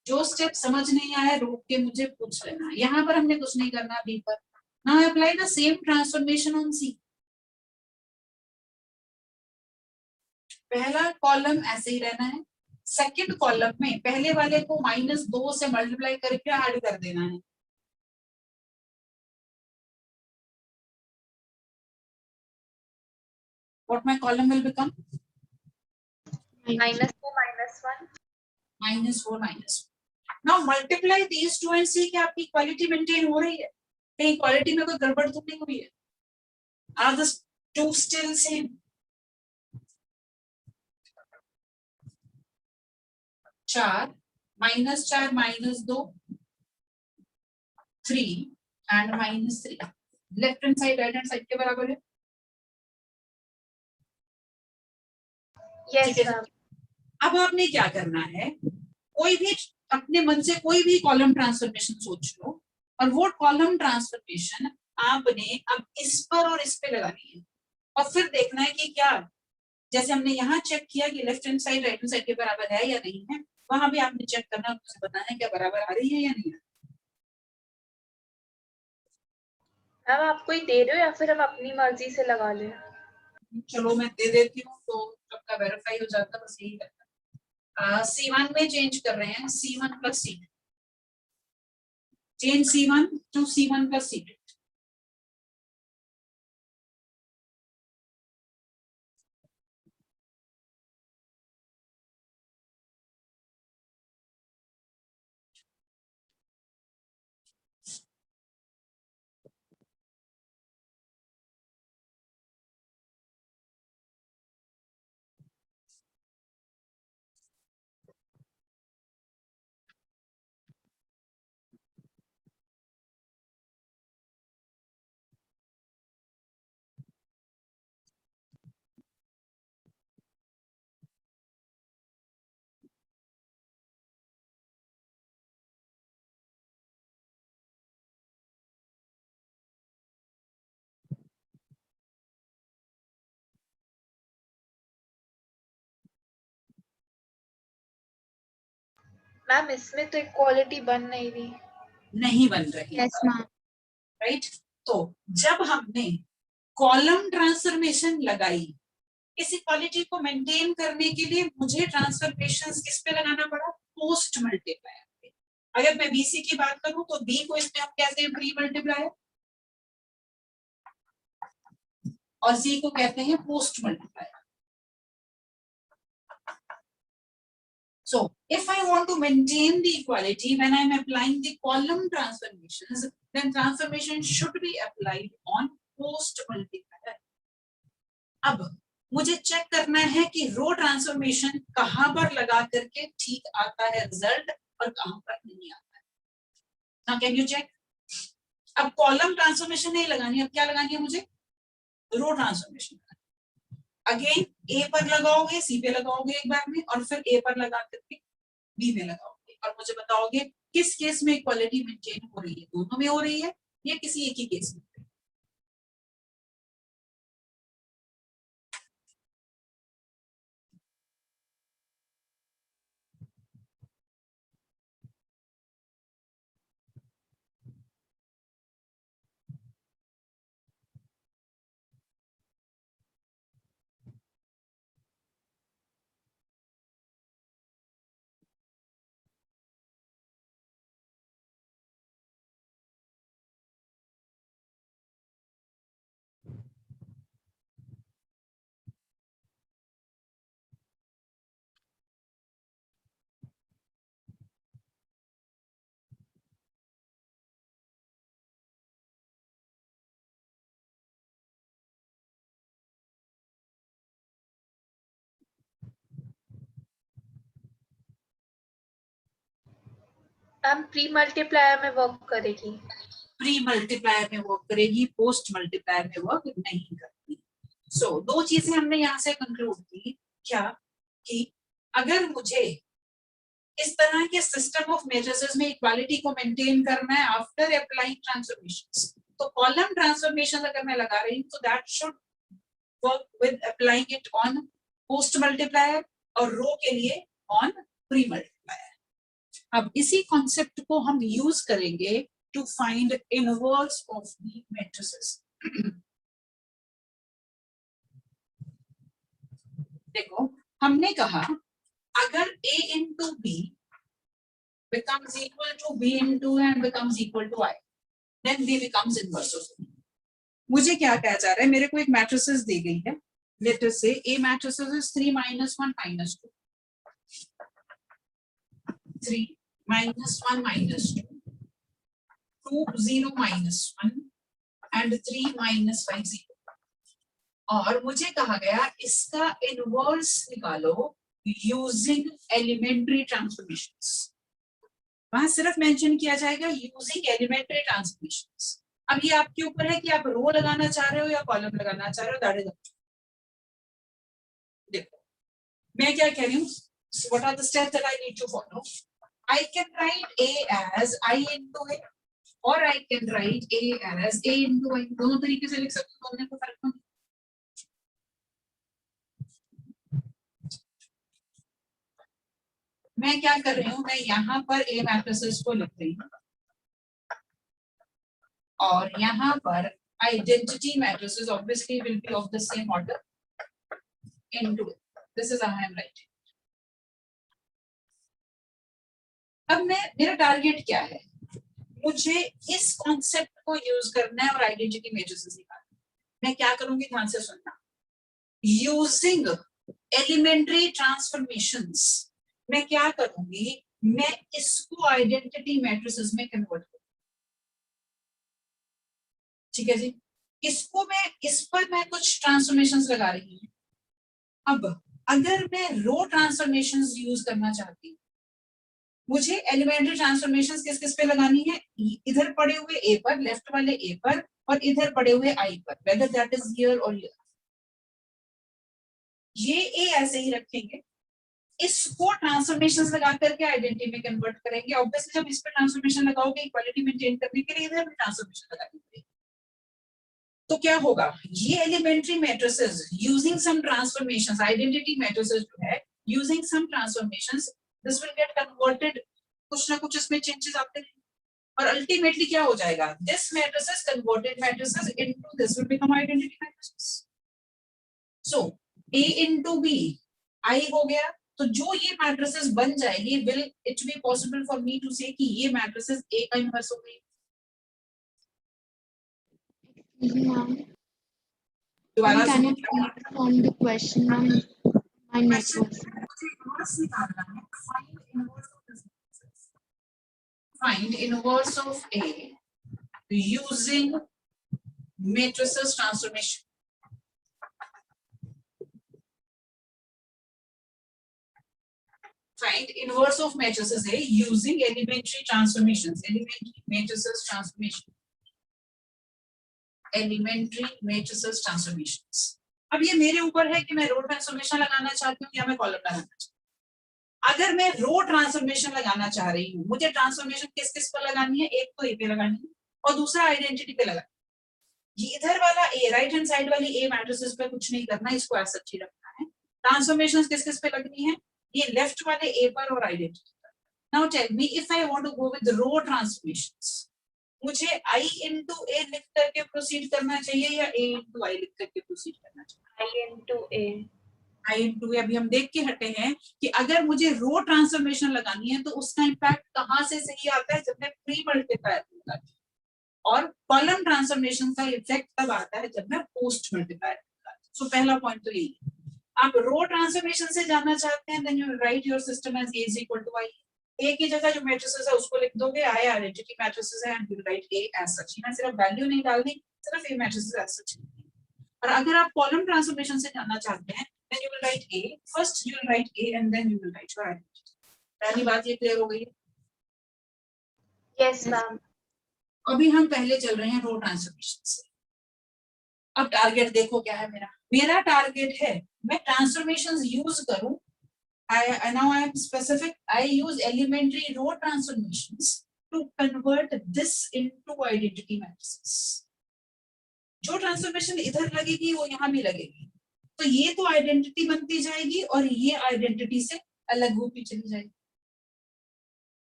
जो स्टेप समझ नहीं आया रोक के मुझे पूछ लेना, यहाँ पर हमने कुछ नहीं करना बी पर। Now apply the same transformation on C. पहला कॉलम ऐसे ही रहना है, सेकंड कॉलम में पहले वाले को -2 से मल्टीप्लाई करके ऐड कर देना है। What my column will become, -2 -1. -4 -1. Now multiply these two and see कि आपकी क्वालिटी मेंटेन हो रही है, कहीं क्वालिटी में कोई गड़बड़ तो नहीं हुई है। Are the two still same? 4 -4 -2 3 and -3, left hand side right hand side के बराबर है। Yes, ठीक है। ma'am. अब आपने क्या करना है, कोई भी अपने मन से कोई भी कॉलम ट्रांसफॉर्मेशन सोच लो और वो कॉलम ट्रांसफॉर्मेशन आपने अब इस पर और इस पे लगानी है और फिर देखना है कि क्या, जैसे हमने यहाँ चेक किया कि left hand side right hand side के बराबर है या नहीं है, वहां भी आपने चेक करना और मुझे बताना है क्या बराबर आ रही है या नहीं है। मैम आप कोई दे रहे हो या फिर हम अपनी मर्जी से लगा लें? चलो मैं दे देती हूँ तो सबका वेरीफाई हो जाता है, बस यही करना है। C1 में चेंज कर रहे हैं, C1 + C2, change C1 to C1 + C2। Ma'am इसमें तो इक्वालिटी बन नहीं रही। नहीं बन रही, Yes, ma'am. राइट। तो जब हमने कॉलम ट्रांसफॉर्मेशन लगाई, इस इक्वालिटी को मेंटेन करने के लिए मुझे ट्रांसफॉर्मेशन किस पे लगाना पड़ा, पोस्ट मल्टीप्लायर पे। अगर मैं BC की बात करूं तो B को इसमें हम कहते हैं प्री मल्टीप्लायर और C को कहते हैं post multiplier. So if I want to maintain the equality when I am applying the column transformations, then transformation should be applied on post multiplier. अब मुझे चेक करना है कि रो ट्रांसफॉर्मेशन कहां पर लगा करके ठीक आता है रिजल्ट और कहां पर नहीं आता है। नाउ कैन यू चेक, अब कॉलम ट्रांसफॉर्मेशन नहीं लगानी, अब क्या लगानी है मुझे, रो ट्रांसफॉर्मेशन। अगेन ए पर लगाओगे, सी पे लगाओगे एक बार में और फिर ए पर लगा करके बी में लगाओगे और मुझे बताओगे किस केस में इक्वालिटी मेंटेन हो रही है, दोनों में हो रही है या किसी एक ही केस में। मैम प्री मल्टीप्लायर में वर्क करेगी, प्री मल्टीप्लायर में वर्क करेगी, पोस्ट मल्टीप्लायर में वर्क नहीं करती। सो दो चीजें हमने यहाँ से कंक्लूड की, क्या कि अगर मुझे इस तरह के सिस्टम ऑफ मैट्रिसेस में इक्वालिटी को मेंटेन करना है आफ्टर अप्लाइंग ट्रांसफॉर्मेशंस, तो कॉलम ट्रांसफॉर्मेशन अगर मैं लगा रही हूँ तो that should work with applying it on post multiplier और रो के लिए ऑन प्री मल्टीप्लायर। अब इसी कॉन्सेप्ट को हम यूज करेंगे to find inverse of the matrices. देखो हमने कहा अगर A into B becomes equal to B into A and becomes equal to I, then B becomes inverse of B. मुझे क्या कहा जा रहा है, मेरे को एक मैट्रिसेस दी गई है, let us say A matrices is 3 minus 1 minus 2, 3 minus 1 minus 2, 2 0 minus 1 and 3 minus 5 0. और मुझे कहा गया इसका इनवर्स निकालो यूजिंग एलिमेंट्री ट्रांसफॉर्मेशंस। वहां सिर्फ मेंशन किया जाएगा यूजिंग एलिमेंट्री ट्रांसफॉर्मेशंस। अब ये आपके ऊपर है कि आप रो लगाना चाह रहे हो या कॉलम लगाना चाह रहे हो, दैट इज अप। देखो मैं क्या कह रही हूँ, what are the steps that I need to follow. I can write A as I into A और I can write A as A into I, दोनों तरीके से लिख सकते हो, दोनों को फर्क नहीं। मैं क्या कर रही हूँ, मैं यहाँ पर A मैट्रिसेस को लिख रही हूँ और यहाँ पर identity matrices obviously will be of the same order into this is how I am writing. अब मेरा टारगेट क्या है, मुझे इस कॉन्सेप्ट को यूज करना है और आइडेंटिटी मैट्रिसेस निकालना है। मैं क्या करूंगी, ध्यान से सुनना, यूजिंग एलिमेंट्री ट्रांसफॉर्मेशंस मैं क्या करूंगी, मैं इसको आइडेंटिटी मैट्रिसेस में कन्वर्ट करूंगी। ठीक है जी, इसको मैं इस पर मैं कुछ ट्रांसफॉर्मेशंस लगा रही हूँ। अब अगर मैं रो ट्रांसफॉर्मेशंस यूज करना चाहती हूँ, मुझे एलिमेंट्री ट्रांसफॉर्मेशंस किस किस पे लगानी है, इधर पड़े हुए A पर, लेफ्ट वाले A पर और इधर पड़े हुए I पर, वेदर दैट इज हियर और हियर। ये A ऐसे ही रखेंगे, इसको ट्रांसफॉर्मेशंस लगा करके आइडेंटिटी में कन्वर्ट करेंगे। ऑब्वियसली जब इस पे ट्रांसफॉर्मेशन लगाओगे इक्वालिटी मेंटेन करने के लिए इधर भी ट्रांसफॉर्मेशन लगानी पड़ेगी। तो क्या होगा, ये elementary matrices using some transformations, identity matrices जो है using some transformations, this will get converted, कुछ ना कुछ इसमें चेंजेस आते हैं और अल्टीमेटली क्या हो जाएगा, this matrices converted matrices into this will become identity matrices. So A into B I हो गया, तो जो ये मैट्रिसेस बन जाएगी will it be possible for me to say कि ये मैट्रिसेस A का इनवर्स हो गई। Ma'am, दोबारा can you transform the question, ma'am? My network. Find inverse of A using matrices transformation. Find inverse of matrices A using elementary transformations. Elementary matrices transformation. Elementary matrices transformations. अब ये मेरे ऊपर है कि मैं रो ट्रांसफॉर्मेशन लगाना चाहती हूँ या मैं कॉलम लगाना चाहती हूँ। अगर मैं रो ट्रांसफॉर्मेशन लगाना चाह रही हूँ, मुझे ट्रांसफॉर्मेशन किस किस पर लगानी है, एक तो ए पे लगानी है और दूसरा आइडेंटिटी पे लगानी है। ये इधर वाला ए, राइट हैंड साइड वाली ए मैट्रिसेस पे कुछ नहीं करना, इसको ऐसा अच्छी रखना है। ट्रांसफॉर्मेशन किस किस पे लगनी है, ये लेफ्ट वाले ए पर और आइडेंटिटी पर। Now tell me if I want to go with row transformations, मुझे I into A लिख करके प्रोसीड करना चाहिए या A into I लिख करके प्रोसीड करना चाहिए? I into A. I into A। अभी हम देख के हटे हैं कि अगर मुझे रो ट्रांसफॉर्मेशन लगानी है तो उसका इम्पैक्ट कहाँ से सही आता है, जब मैं प्री मल्टीप्लायर लगाती हूँ, और कॉलम ट्रांसफॉर्मेशन का इफेक्ट तब आता है जब मैं पोस्ट मल्टीप्लायर लगाती हूँ। सो पहला पॉइंट तो यही है। आप रो ट्रांसफॉर्मेशन से जानना चाहते हैं, then you write your system as A is equal to I। A की जगह जो मैट्रिसेस है उसको लिख दोगे, I आइडेंटिटी मैट्रिसेस है and you write A as such. मैं सिर्फ वैल्यू नहीं डालनी, सिर्फ A मैट्रिसेस एज सच। और अगर आप कॉलम ट्रांसफॉर्मेशन से जानना चाहते हैं, then you will write A first, you will write A and then you will write your identity। पहली बात ये क्लियर हो गई है। Yes ma'am. अभी हम पहले चल रहे हैं रो ट्रांसफॉर्मेशन से। अब टारगेट देखो क्या है मेरा टारगेट है मैं ट्रांसफॉर्मेशंस यूज करूं। Now I am specific. I use elementary row transformations to convert this into identity matrices. जो ट्रांसफॉर्मेशन इधर लगेगी वो यहाँ भी लगेगी, तो ये तो आइडेंटिटी बनती जाएगी और ये आइडेंटिटी से अलग होती चली जाएगी.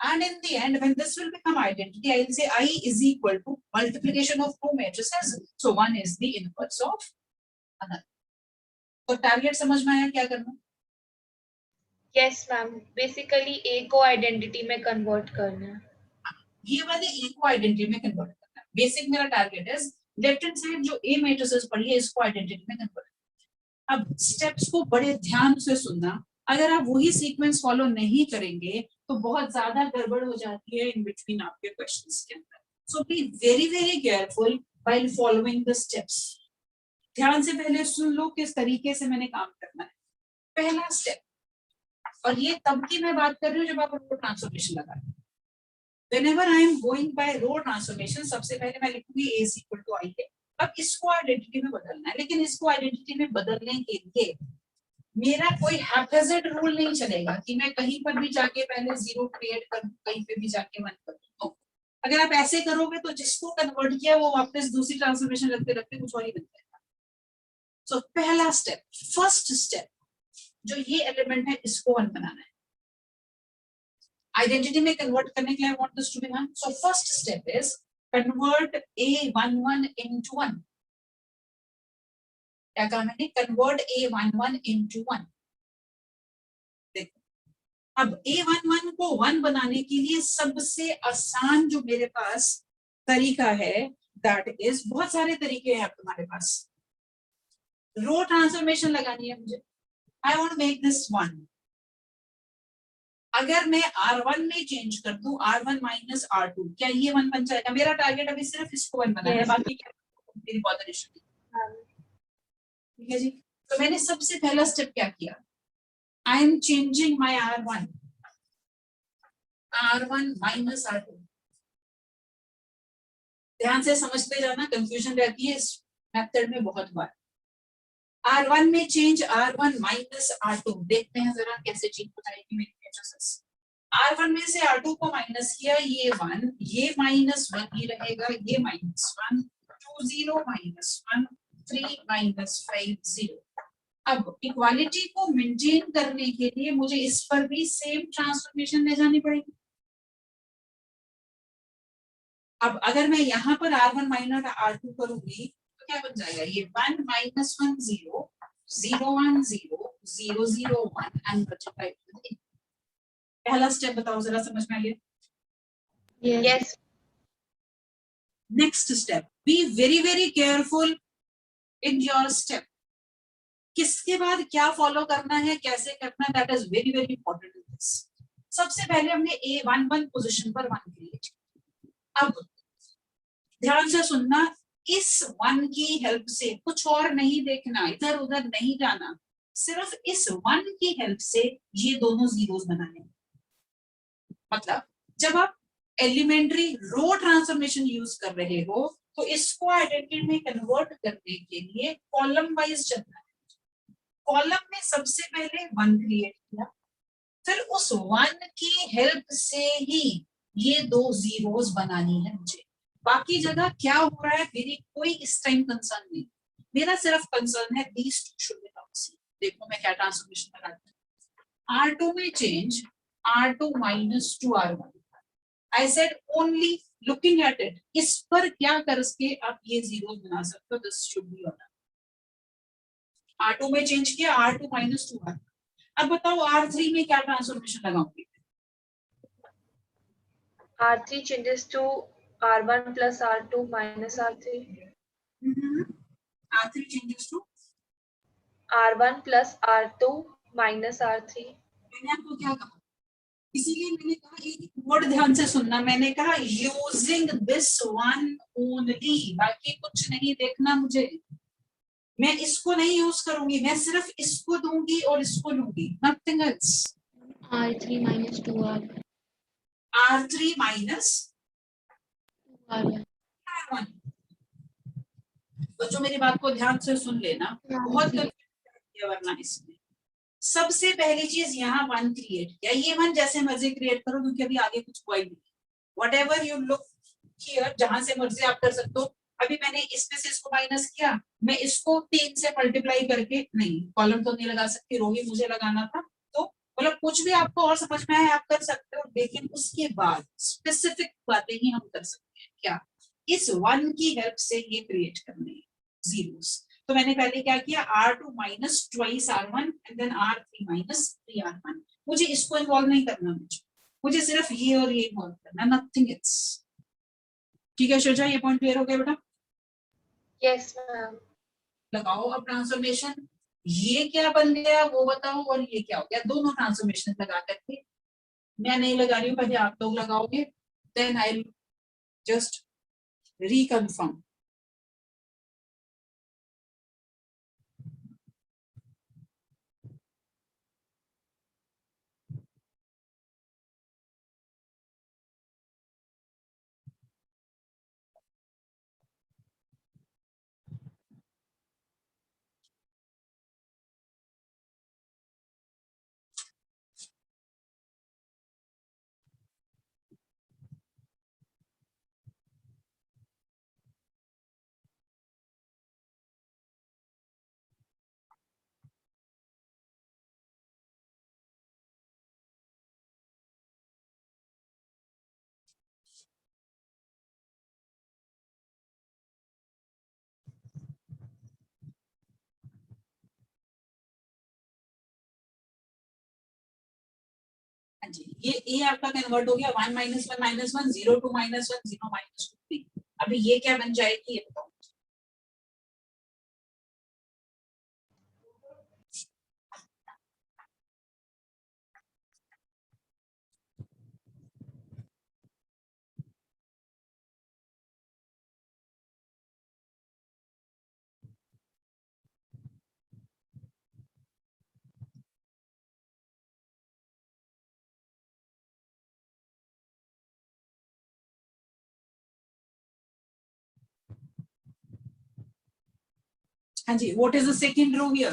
And in the end, when this will become identity, I will say I is equal to multiplication of two matrices. So one is the inverse of another. तो टारगेट समझ में आया क्या करना? यस मैम, बेसिकली ए को identity में convert करना है. ये वाले ए को आइडेंटिटी में कन्वर्ट करना है. बेसिक मेरा टारगेट है लेफ्ट हैंड साइड जो ए मैट्रिसेस पड़ी है इसको आइडेंटिटी में कन्वर्ट करना. अब स्टेप्स को बड़े ध्यान से सुनना. अगर आप वही सीक्वेंस फॉलो नहीं करेंगे तो बहुत ज्यादा गड़बड़ हो जाती है इन बिटवीन आपके क्वेश्चंस के अंदर. So be very very careful while following the steps. ध्यान से पहले सुन लो किस तरीके से मैंने काम करना है. पहला स्टेप, और ये तब की मैं बात कर रही हूँ जब आप रो ट्रांसफॉर्मेशन लगा रहे हैं. Whenever I am going by row transformation, सबसे पहले मैं लिखूंगी A is equal to I है. अब इसको आइडेंटिटी में बदलना है, लेकिन इसको आइडेंटिटी में बदलने के लिए मेरा कोई हैप्पैज़र्ड रूल नहीं चलेगा कि मैं कहीं पर भी जाके पहले जीरो क्रिएट करूं, कहीं पे भी जाके वन करूं. अगर आप ऐसे करोगे तो जिसको कन्वर्ट किया वो वापस दूसरी ट्रांसफॉर्मेशन रखते रखते कुछ और ही बन जाएगा. सो पहला स्टेप, फर्स्ट स्टेप, जो ये एलिमेंट है इसको वन बनाना है. आइडेंटिटी में कन्वर्ट करने के लिए I want this to be one. So first step is convert A11 into 1. क्या कहा मैंने? Convert A11 into 1. देखो, अब A11 को 1 बनाने के लिए सबसे आसान जो मेरे पास तरीका है that is, बहुत सारे तरीके हैं तुम्हारे पास. रो ट्रांसफॉर्मेशन लगानी है मुझे. I want to make this 1. अगर मैं R1 में चेंज कर दूं R1 माइनस R2, क्या ये 1 बन जाएगा? मेरा टारगेट अभी सिर्फ इसको 1 बनाना है, बाकी क्या मेरी बहुत इशू नहीं. ठीक है जी. तो मैंने सबसे पहला स्टेप क्या किया? I am changing my R1 minus R2. ध्यान से समझते जाना, कंफ्यूजन रहती है इस मेथड में बहुत बार. R1 में चेंज R1 माइनस R2. देखते हैं जरा कैसे चेंज हो जाएगी मेरी मैट्रिसेस. R1 में से R2 को माइनस किया, ये 1, ये माइनस 1 ही रहेगा, ये माइनस 1, 2 0 माइनस 1, 3 माइनस 5 0. अब इक्वालिटी को मेंटेन करने के लिए मुझे इस पर भी सेम ट्रांसफॉर्मेशन ले जानी पड़ेगी. अब अगर मैं यहाँ पर R1 माइनस R2 करूंगी तो क्या बन जाएगा? ये 1 माइनस 1 0, 0 1 0, 0 0 1 एंड मल्टीप्लाई. पहला स्टेप बताओ जरा, समझ में आ गया? Yes. Next step, B very very careful in your step. किसके बाद क्या फॉलो करना है, कैसे करना है, that is very very important in this. सबसे पहले हमने A11 पोजीशन पर 1 क्रिएट. अब ध्यान से सुनना, इस 1 की हेल्प से कुछ और नहीं देखना, इधर उधर नहीं जाना, सिर्फ इस 1 की हेल्प से ये दोनों जीरोस बनाने. मतलब जब आप एलिमेंट्री रो ट्रांसफॉर्मेशन यूज कर रहे हो तो इसको आइडेंटिटी में कन्वर्ट करने के लिए कॉलम वाइज चलना है. कॉलम में सबसे पहले 1 क्रिएट किया, फिर उस 1 की हेल्प से ही ये दो जीरोस बनानी है मुझे. बाकी जगह क्या हो रहा है मेरी कोई इस टाइम कंसर्न नहीं. मेरा सिर्फ कंसर्न है these two should be opposite. देखो मैं क्या ट्रांसफॉर्मेशन लगाती हूँ. R2 में change R2 minus 2 R1. I said only looking at it. इस पर क्या करके आप ये जीरो बना सकते हो? This should be on. R2 में चेंज किया R2 minus 2 R1. अब बताओ R3 में क्या ट्रांसफॉर्मेशन लगाऊंगी? R3 changes to R1 plus R2 minus R3. R3 changes to R1 plus R2 minus R3. मैंने आपको क्या कहा? इसीलिए मैंने कहा एक वर्ड ध्यान से सुनना. मैंने कहा यूजिंग दिस वन ओनली, बाकी कुछ नहीं देखना मुझे. मैं इसको नहीं यूज करूंगी, मैं सिर्फ इसको दूंगी और इसको लूंगी, nothing else. R3 minus 2R. R3 minus R1। बच्चों मेरी बात को ध्यान से सुन लेना, बहुत कंफ्यूजन वरना इसमें सबसे पहली चीज यहाँ 1 क्रिएट किया, ये 1 जैसे मर्जी क्रिएट करो क्योंकि अभी आगे कुछ हुआ ही नहीं। What ever you look here, जहां से मर्जी आप कर सकते हो। अभी मैंने इसमें से इसको माइनस किया, मैं इसको 3 से मल्टीप्लाई करके, नहीं कॉलम तो नहीं लगा सकती, रो ही मुझे लगाना था, तो मतलब कुछ भी आपको और समझ में आए आप कर सकते हो, लेकिन उसके बाद स्पेसिफिक बातें ही हम कर सकते हैं। क्या? इस 1 की हेल्प से ये क्रिएट करने हैं जीरोस। तो मैंने पहले क्या किया, R2 minus twice R1 and then R3 minus 3R1। मुझे इसको इन्वॉल्व नहीं करना, मुझे सिर्फ ये और ये इन्वॉल्व करना, नथिंग एल्स। ठीक है श्रेजा, ये पॉइंट क्लियर हो गया बेटा? Yes ma'am. लगाओ अब ट्रांसफॉर्मेशन, ये क्या बन गया वो बताओ, और ये क्या हो गया, दोनों ट्रांसफॉर्मेशन लगा करके। मैं नहीं लगा रही हूँ, पहले आप लोग लगाओगे, then I will just reconfirm. हाँ जी, ये आपका कन्वर्ट हो गया 1 माइनस 1 माइनस 1, 0 2 माइनस 1, 0 माइनस 2 3। अभी ये क्या बन जाएगी ये बताओ। हाँ जी, what is the second row here?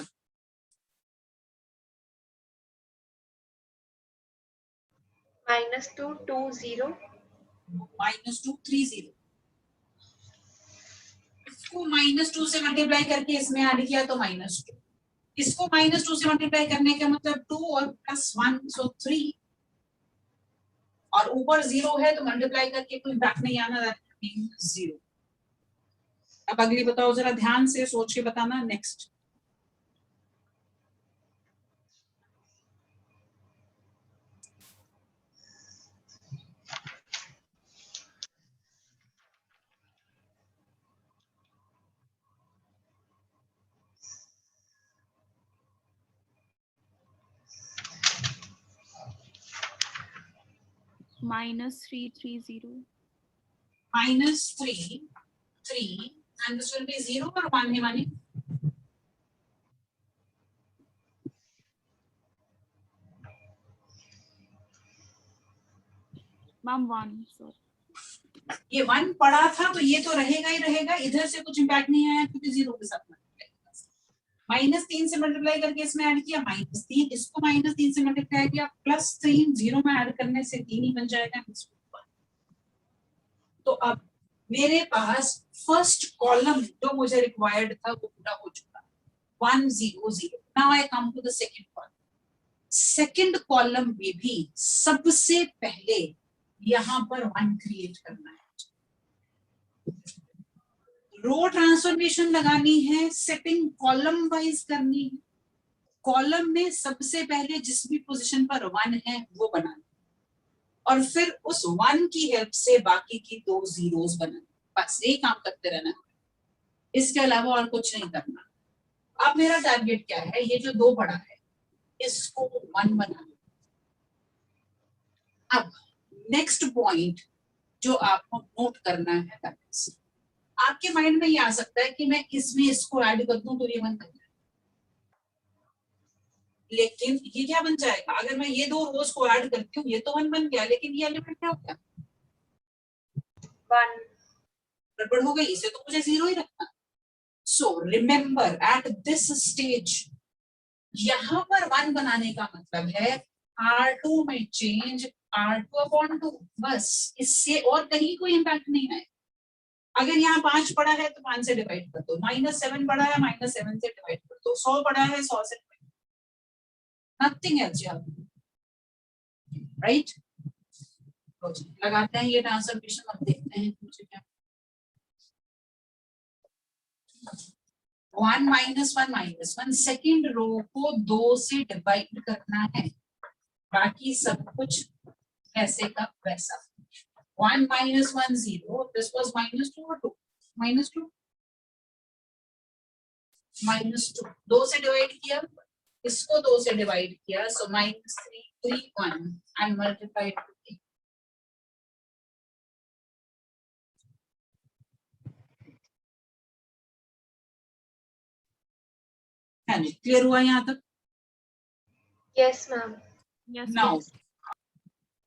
-2 2 0 -2 3 0। इसको -2 से मल्टीप्लाई करके इसमें ऐड किया तो -2, इसको -2 से मल्टीप्लाई करने का मतलब 2 और +1 सो 3, और ऊपर 0 है तो मल्टीप्लाई करके कोई बैक नहीं आना, दैट मींस 0। अब अगली बताओ, जरा ध्यान से सोच के बताना। Next -3 3 0 -3 3 and this will be 0 or 1 है मानी? मैम 1 सॉरी, ये 1 पड़ा था तो ये तो रहेगा ही रहेगा, इधर से कुछ इम्पैक्ट नहीं आया क्योंकि 0 के साथ -3 से मल्टीप्लाई करके इसमें ऐड किया, -3, इसको -3 से मल्टीप्लाई किया, +3 0 में ऐड करने से 3 ही बन जाएगा। तो अब मेरे पास फर्स्ट कॉलम जो मुझे रिक्वायर्ड था वो पूरा हो चुका, 1 0 0। Now I come to the second column. Second column में भी सबसे पहले यहां पर 1 क्रिएट करना है, रो ट्रांसफॉर्मेशन लगानी है, सेटिंग कॉलम वाइज करनी है। कॉलम में सबसे पहले जिस भी पोजीशन पर 1 है वो बनाना, और फिर उस 1 की हेल्प से बाकी की 2 जीरोस बनाना, बस यही काम करते रहना, इसके अलावा और कुछ नहीं करना। अब मेरा टारगेट क्या है, ये जो 2 पड़ा है इसको 1 बनाना। अब नेक्स्ट पॉइंट जो आपको नोट करना है, आपके माइंड में ये आ सकता है कि मैं इसमें इसको ऐड कर दूं तो ये 1 बन जाए, लेकिन ये क्या बन जाएगा, अगर मैं ये 2 रोज को ऐड करती हूँ ये तो 1 बन गया, लेकिन ये एलिमेंट क्या हो गया, 1 गड़बड़ हो गई, इसे तो मुझे 0 ही रखना। So remember at this stage यहाँ पर 1 बनाने का मतलब है R2 में चेंज R2/2, बस, इससे और कहीं कोई इम्पैक्ट नहीं है। अगर यहाँ 5 पड़ा है तो 5 से डिवाइड कर दो, -7 पड़ा है -7 से डिवाइड कर दो, 100 पड़ा है 100 से डिवाइड, नथिंग एल्स, राइट। लगाते हैं ये ट्रांसफॉर्मेशन, अब देखते हैं मुझे क्या। 1 -1 -1 सेकेंड रो को 2 से डिवाइड करना है, बाकी सब कुछ ऐसे का वैसा। 1 -1 0, दिस वाज -2 or 2 -2 -2, 2 से डिवाइड किया, इसको 2 से डिवाइड किया, सो -3 3 1 एंड मल्टीप्लाइड टू 3। हाँ जी, क्लियर हुआ यहाँ तक? Yes ma'am. Yes, now yes.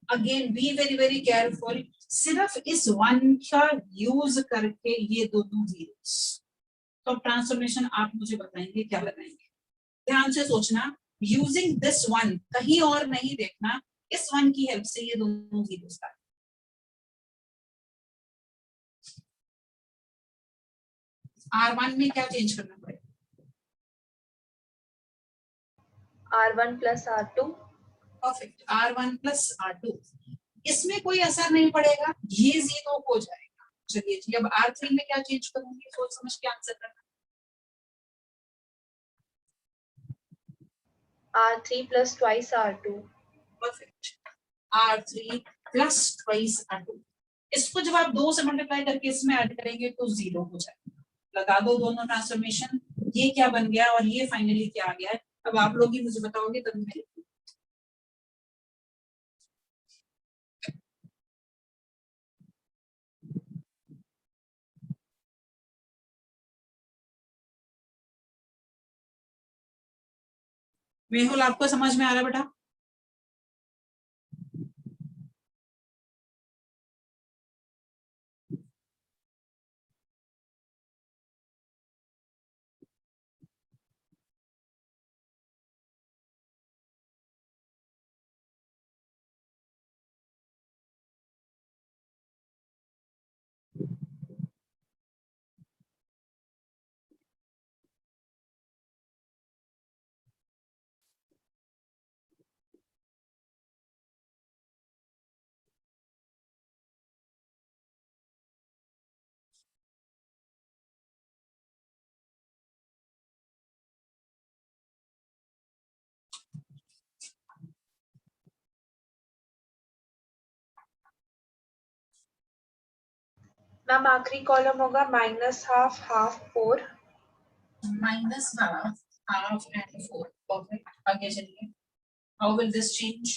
Again B very very careful, सिर्फ इस 1 का यूज करके ये दोनों जीरोस, तो अब ट्रांसफॉर्मेशन आप मुझे बताएंगे क्या लगाएंगे। ध्यान से सोचना, यूजिंग दिस 1, कहीं और नहीं देखना, इस 1 की हेल्प से ये दोनों जीरोस का। R1 में क्या चेंज करना पड़ेगा? R1 + R2। Perfect, R1 + R2, इसमें कोई असर नहीं पड़ेगा, ये 0 हो जाएगा। चलिए जी, अब R3 में क्या चेंज करूंगी, सोच समझ के आंसर करना। R3 + twice R2। Perfect, R3 + twice R2, इसको जब आप 2 से मल्टीप्लाई करके इसमें ऐड करेंगे तो 0 हो जाएगा। लगा दो दोनों ट्रांसफॉर्मेशन, ये क्या बन गया और ये फाइनली क्या आ गया है, अब आप लोग ही मुझे बताओगे तब मैं। मेहुल आपको समझ में आ रहा है बेटा? मैम आखिरी कॉलम होगा -½ 4। -½ ½ and 4, परफेक्ट। आगे चलिए, how will this change?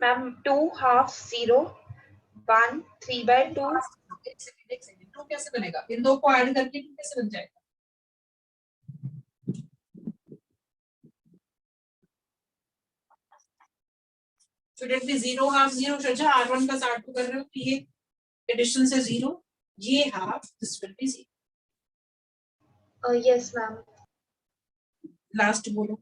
Ma'am 2 ½ 0 1 3/2। एक सेकंड, 2 कैसे बनेगा? इन दो को ऐड करके 2 कैसे बन जाएगा? should it be 0 ½ 0? अच्छा, R1 + R2 कर रहे हो तो ये एडिशन से 0, ये half, this will be 0। Yes ma'am. Last बोलो।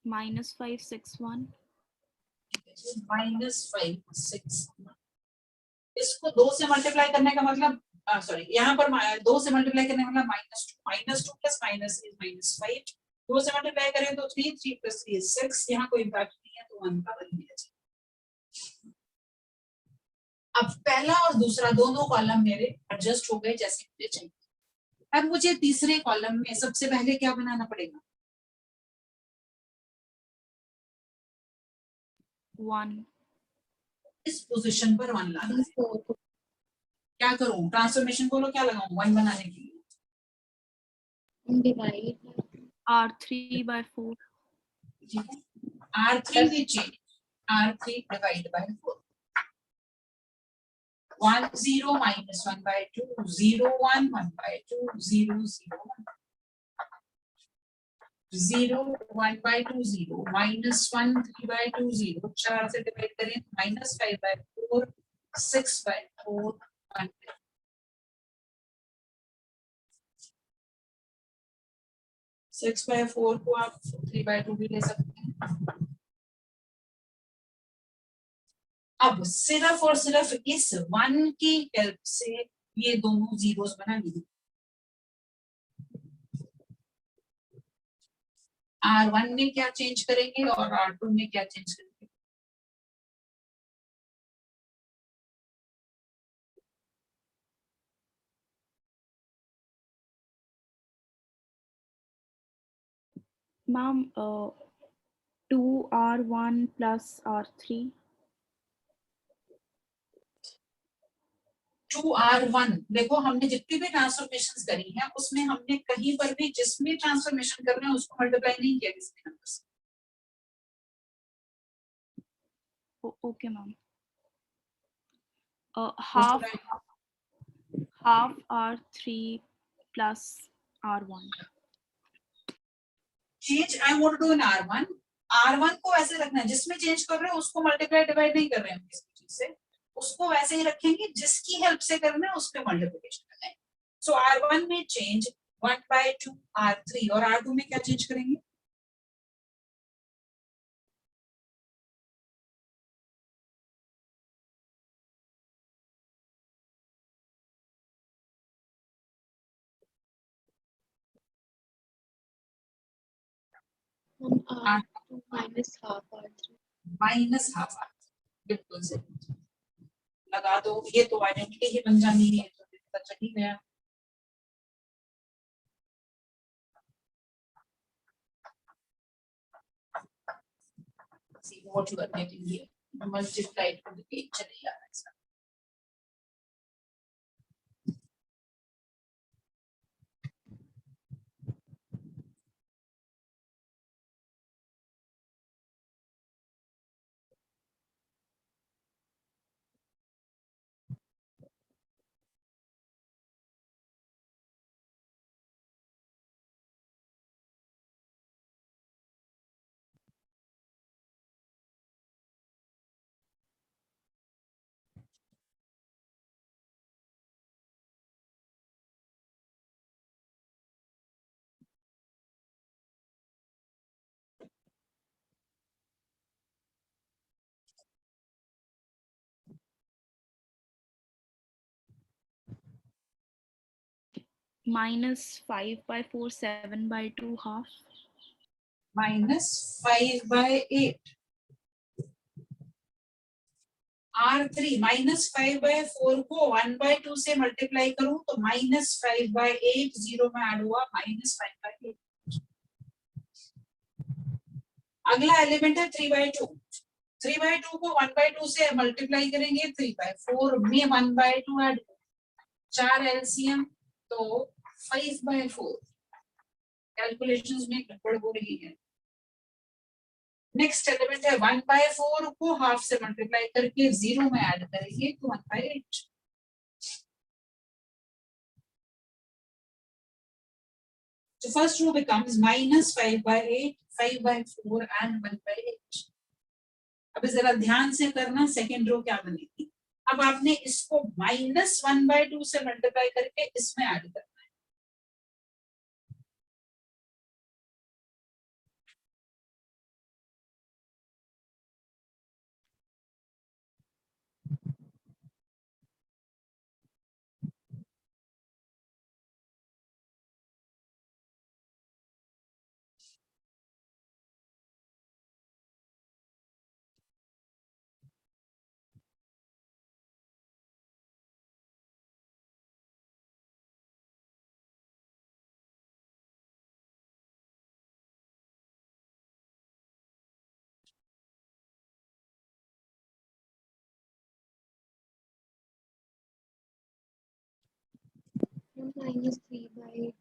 -561. -5 6, इसको 2 से मल्टीप्लाई करने का मतलब, सॉरी, यहाँ पर 2 से मल्टीप्लाई करने का मतलब -2 + -5, 2 से मल्टीप्लाई करें तो 3 3 + 3 is 6, यहाँ कोई इम्पैक्ट नहीं है तो 1 का बन गया। अब पहला और दूसरा दोनों कॉलम मेरे एडजस्ट हो गए जैसे मुझे चाहिए। अब मुझे तीसरे कॉलम में सबसे पहले क्या बनाना पड़ेगा? 1. इस पोजीशन पर 1 लाना है। D4 को क्या करूं, ट्रांसफॉर्मेशन बोलो, क्या लगाऊं 1 बनाने के लिए? divide R3 by 4. ठीक है, R3 में change, R3 divide by 4, 1 0 minus 1 by 2 0 1 1 by 2 0 0 1 0 1 by 2 0 minus 1 3 by 2 0 4 से डिवाइड करें minus 5 by 4 6 by 4 1 6 by 4 को आप 3 by 2 भी ले सकते हैं। अब सिर्फ और सिर्फ इस 1 की हेल्प से ये दोनों जीरोस बनानी है। R1 में क्या चेंज करेंगे और R2 में क्या चेंज करेंगे? Ma'am, 2R1 plus R3. 2R1 देखो, हमने जितनी भी ट्रांसफॉर्मेशन करी है उसमें हमने कहीं पर भी जिसमें ट्रांसफॉर्मेशन कर रहे हैं उसको मल्टीप्लाई नहीं किया किसी नंबर से। Okay, ma'am. Half R3 plus R1. Change I want to do in R1, R1 को ऐसे रखना है, जिसमें चेंज कर रहे हैं उसको मल्टीप्लाई डिवाइड नहीं कर रहे हैं हम किसी चीज से, उसको वैसे ही रखेंगे, जिसकी हेल्प से करना है उस पे मल्टीप्लिकेशन करना है। सो R1 में चेंज 1 by 2 R3 और R2 में क्या चेंज करेंगे? हम R2 minus half R3 minus half R3, बिल्कुल सही लगा दो, ये तो आइडेंटिटी ही बन जानी है, तो पता चल ही गया। See what you are getting here. Multiply to the page चले जा रहा है इसका। Minus 5 by 4, 7 by 2, half. minus 5 by 8 R3 minus 5 by 4 को 1 by 2 से मल्टीप्लाई करूं तो minus 5 by 8 जीरो में ऐड हुआ minus 5 by 8। अगला एलिमेंट है 3 by 2, 3 by 2 को 1 by 2 से मल्टीप्लाई करेंगे 3 by 4 में 1 by 2 ऐड, 4 एलसीएम तो 5 by 4। कैलकुलेशंस में गड़बड़ हो रही है। नेक्स्ट एलिमेंट है 1 by 4 को हाफ से मल्टीप्लाई करके 0 में ऐड करेंगे तो 1 by 8। So first row becomes minus 5 by 8, 5 by 4 and 1 by 8। अब जरा ध्यान से करना, सेकेंड रो क्या बनेगी। अब आपने इसको minus 1 by 2 से मल्टीप्लाई करके इसमें ऐड करना। minus 3 by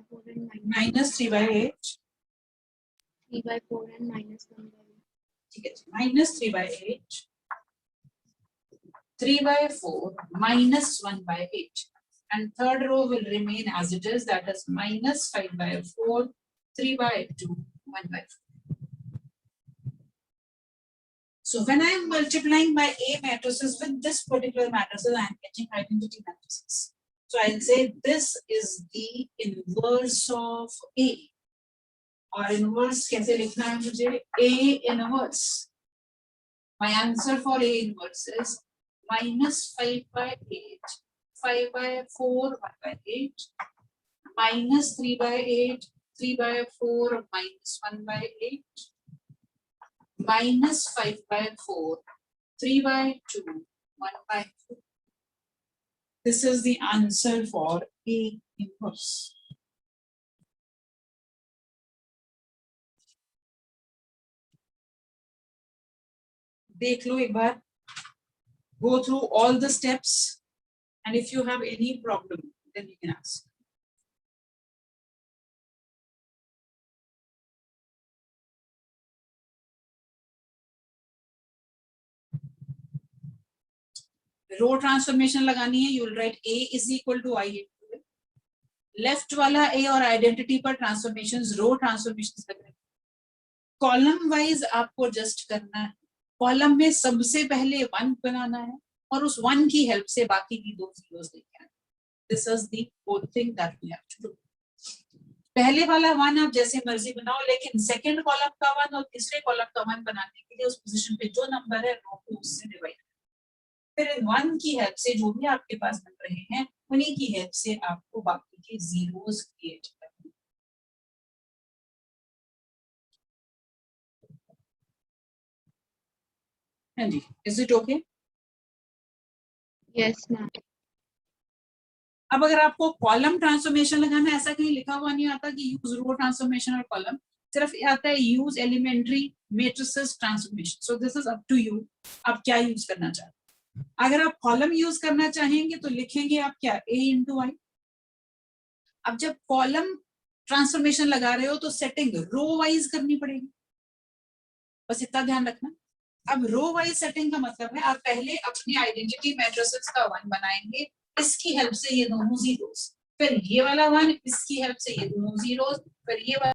4 and minus 3 by 8, 3 by 4 and minus 1 by 8. ठीक है, minus 3 by 8, 3 by 4 minus 1 by 8, and third row will remain as it is, that is minus 5 by 4, 3 by 2, 1 by 4. So when I am multiplying my A matrices with this particular matrices, I am getting identity matrices. So I'll say this is the inverse of A. और inverse कैसे लिखना है मुझे? A inverse. My answer for A inverse is minus 5 by 8, 5 by 4, 1 by 8, minus 3 by 8, 3 by 4, minus 1 by 8, minus 5 by 4, 3 by 2, 1 by 4. This is the answer for A inverse. देख लो एक बार, go through all the steps, and if you have any problem, then you can ask. Row transformation लगानी है, you will write A is equal to I into A. Left वाला A और identity पर transformations, row transformations लग रहे हैं. Column wise आपको just करना है. कॉलम में सबसे पहले 1 बनाना है और उस 1 की हेल्प से बाकी की 2 जीरोस लेके आना. This is the whole thing that we have to do. पहले वाला 1 आप जैसे मर्जी बनाओ, लेकिन सेकंड कॉलम का 1 और तीसरे कॉलम का 1 बनाने के लिए उस पोजीशन पे जो नंबर है रो को उससे डिवाइड. फिर इन 1 की हेल्प से जो भी आपके पास बन रहे हैं, उन्हीं की हेल्प से आपको बाकी के जीरोस क्रिएट करने. हाँ जी, is it okay? Yes, ma'am. अब अगर आपको कॉलम ट्रांसफॉर्मेशन लगाना है, ऐसा कहीं लिखा हुआ नहीं आता कि यूज रो ट्रांसफॉर्मेशन और कॉलम, सिर्फ आता है use elementary matrices transformation. So this is up to you, आप क्या यूज करना चाहते हैं. अगर आप कॉलम यूज करना चाहेंगे तो लिखेंगे आप क्या, A into I. अब जब कॉलम ट्रांसफॉर्मेशन लगा रहे हो तो सेटिंग रो वाइज करनी पड़ेगी, बस इतना ध्यान रखना. अब रो वाइज सेटिंग का मतलब है आप पहले अपनी आइडेंटिटी मैट्रिसेस का 1 बनाएंगे, इसकी हेल्प से ये दोनों जीरोस, फिर ये वाला 1, इसकी हेल्प से ये दोनों जीरोस, फिर ये वाला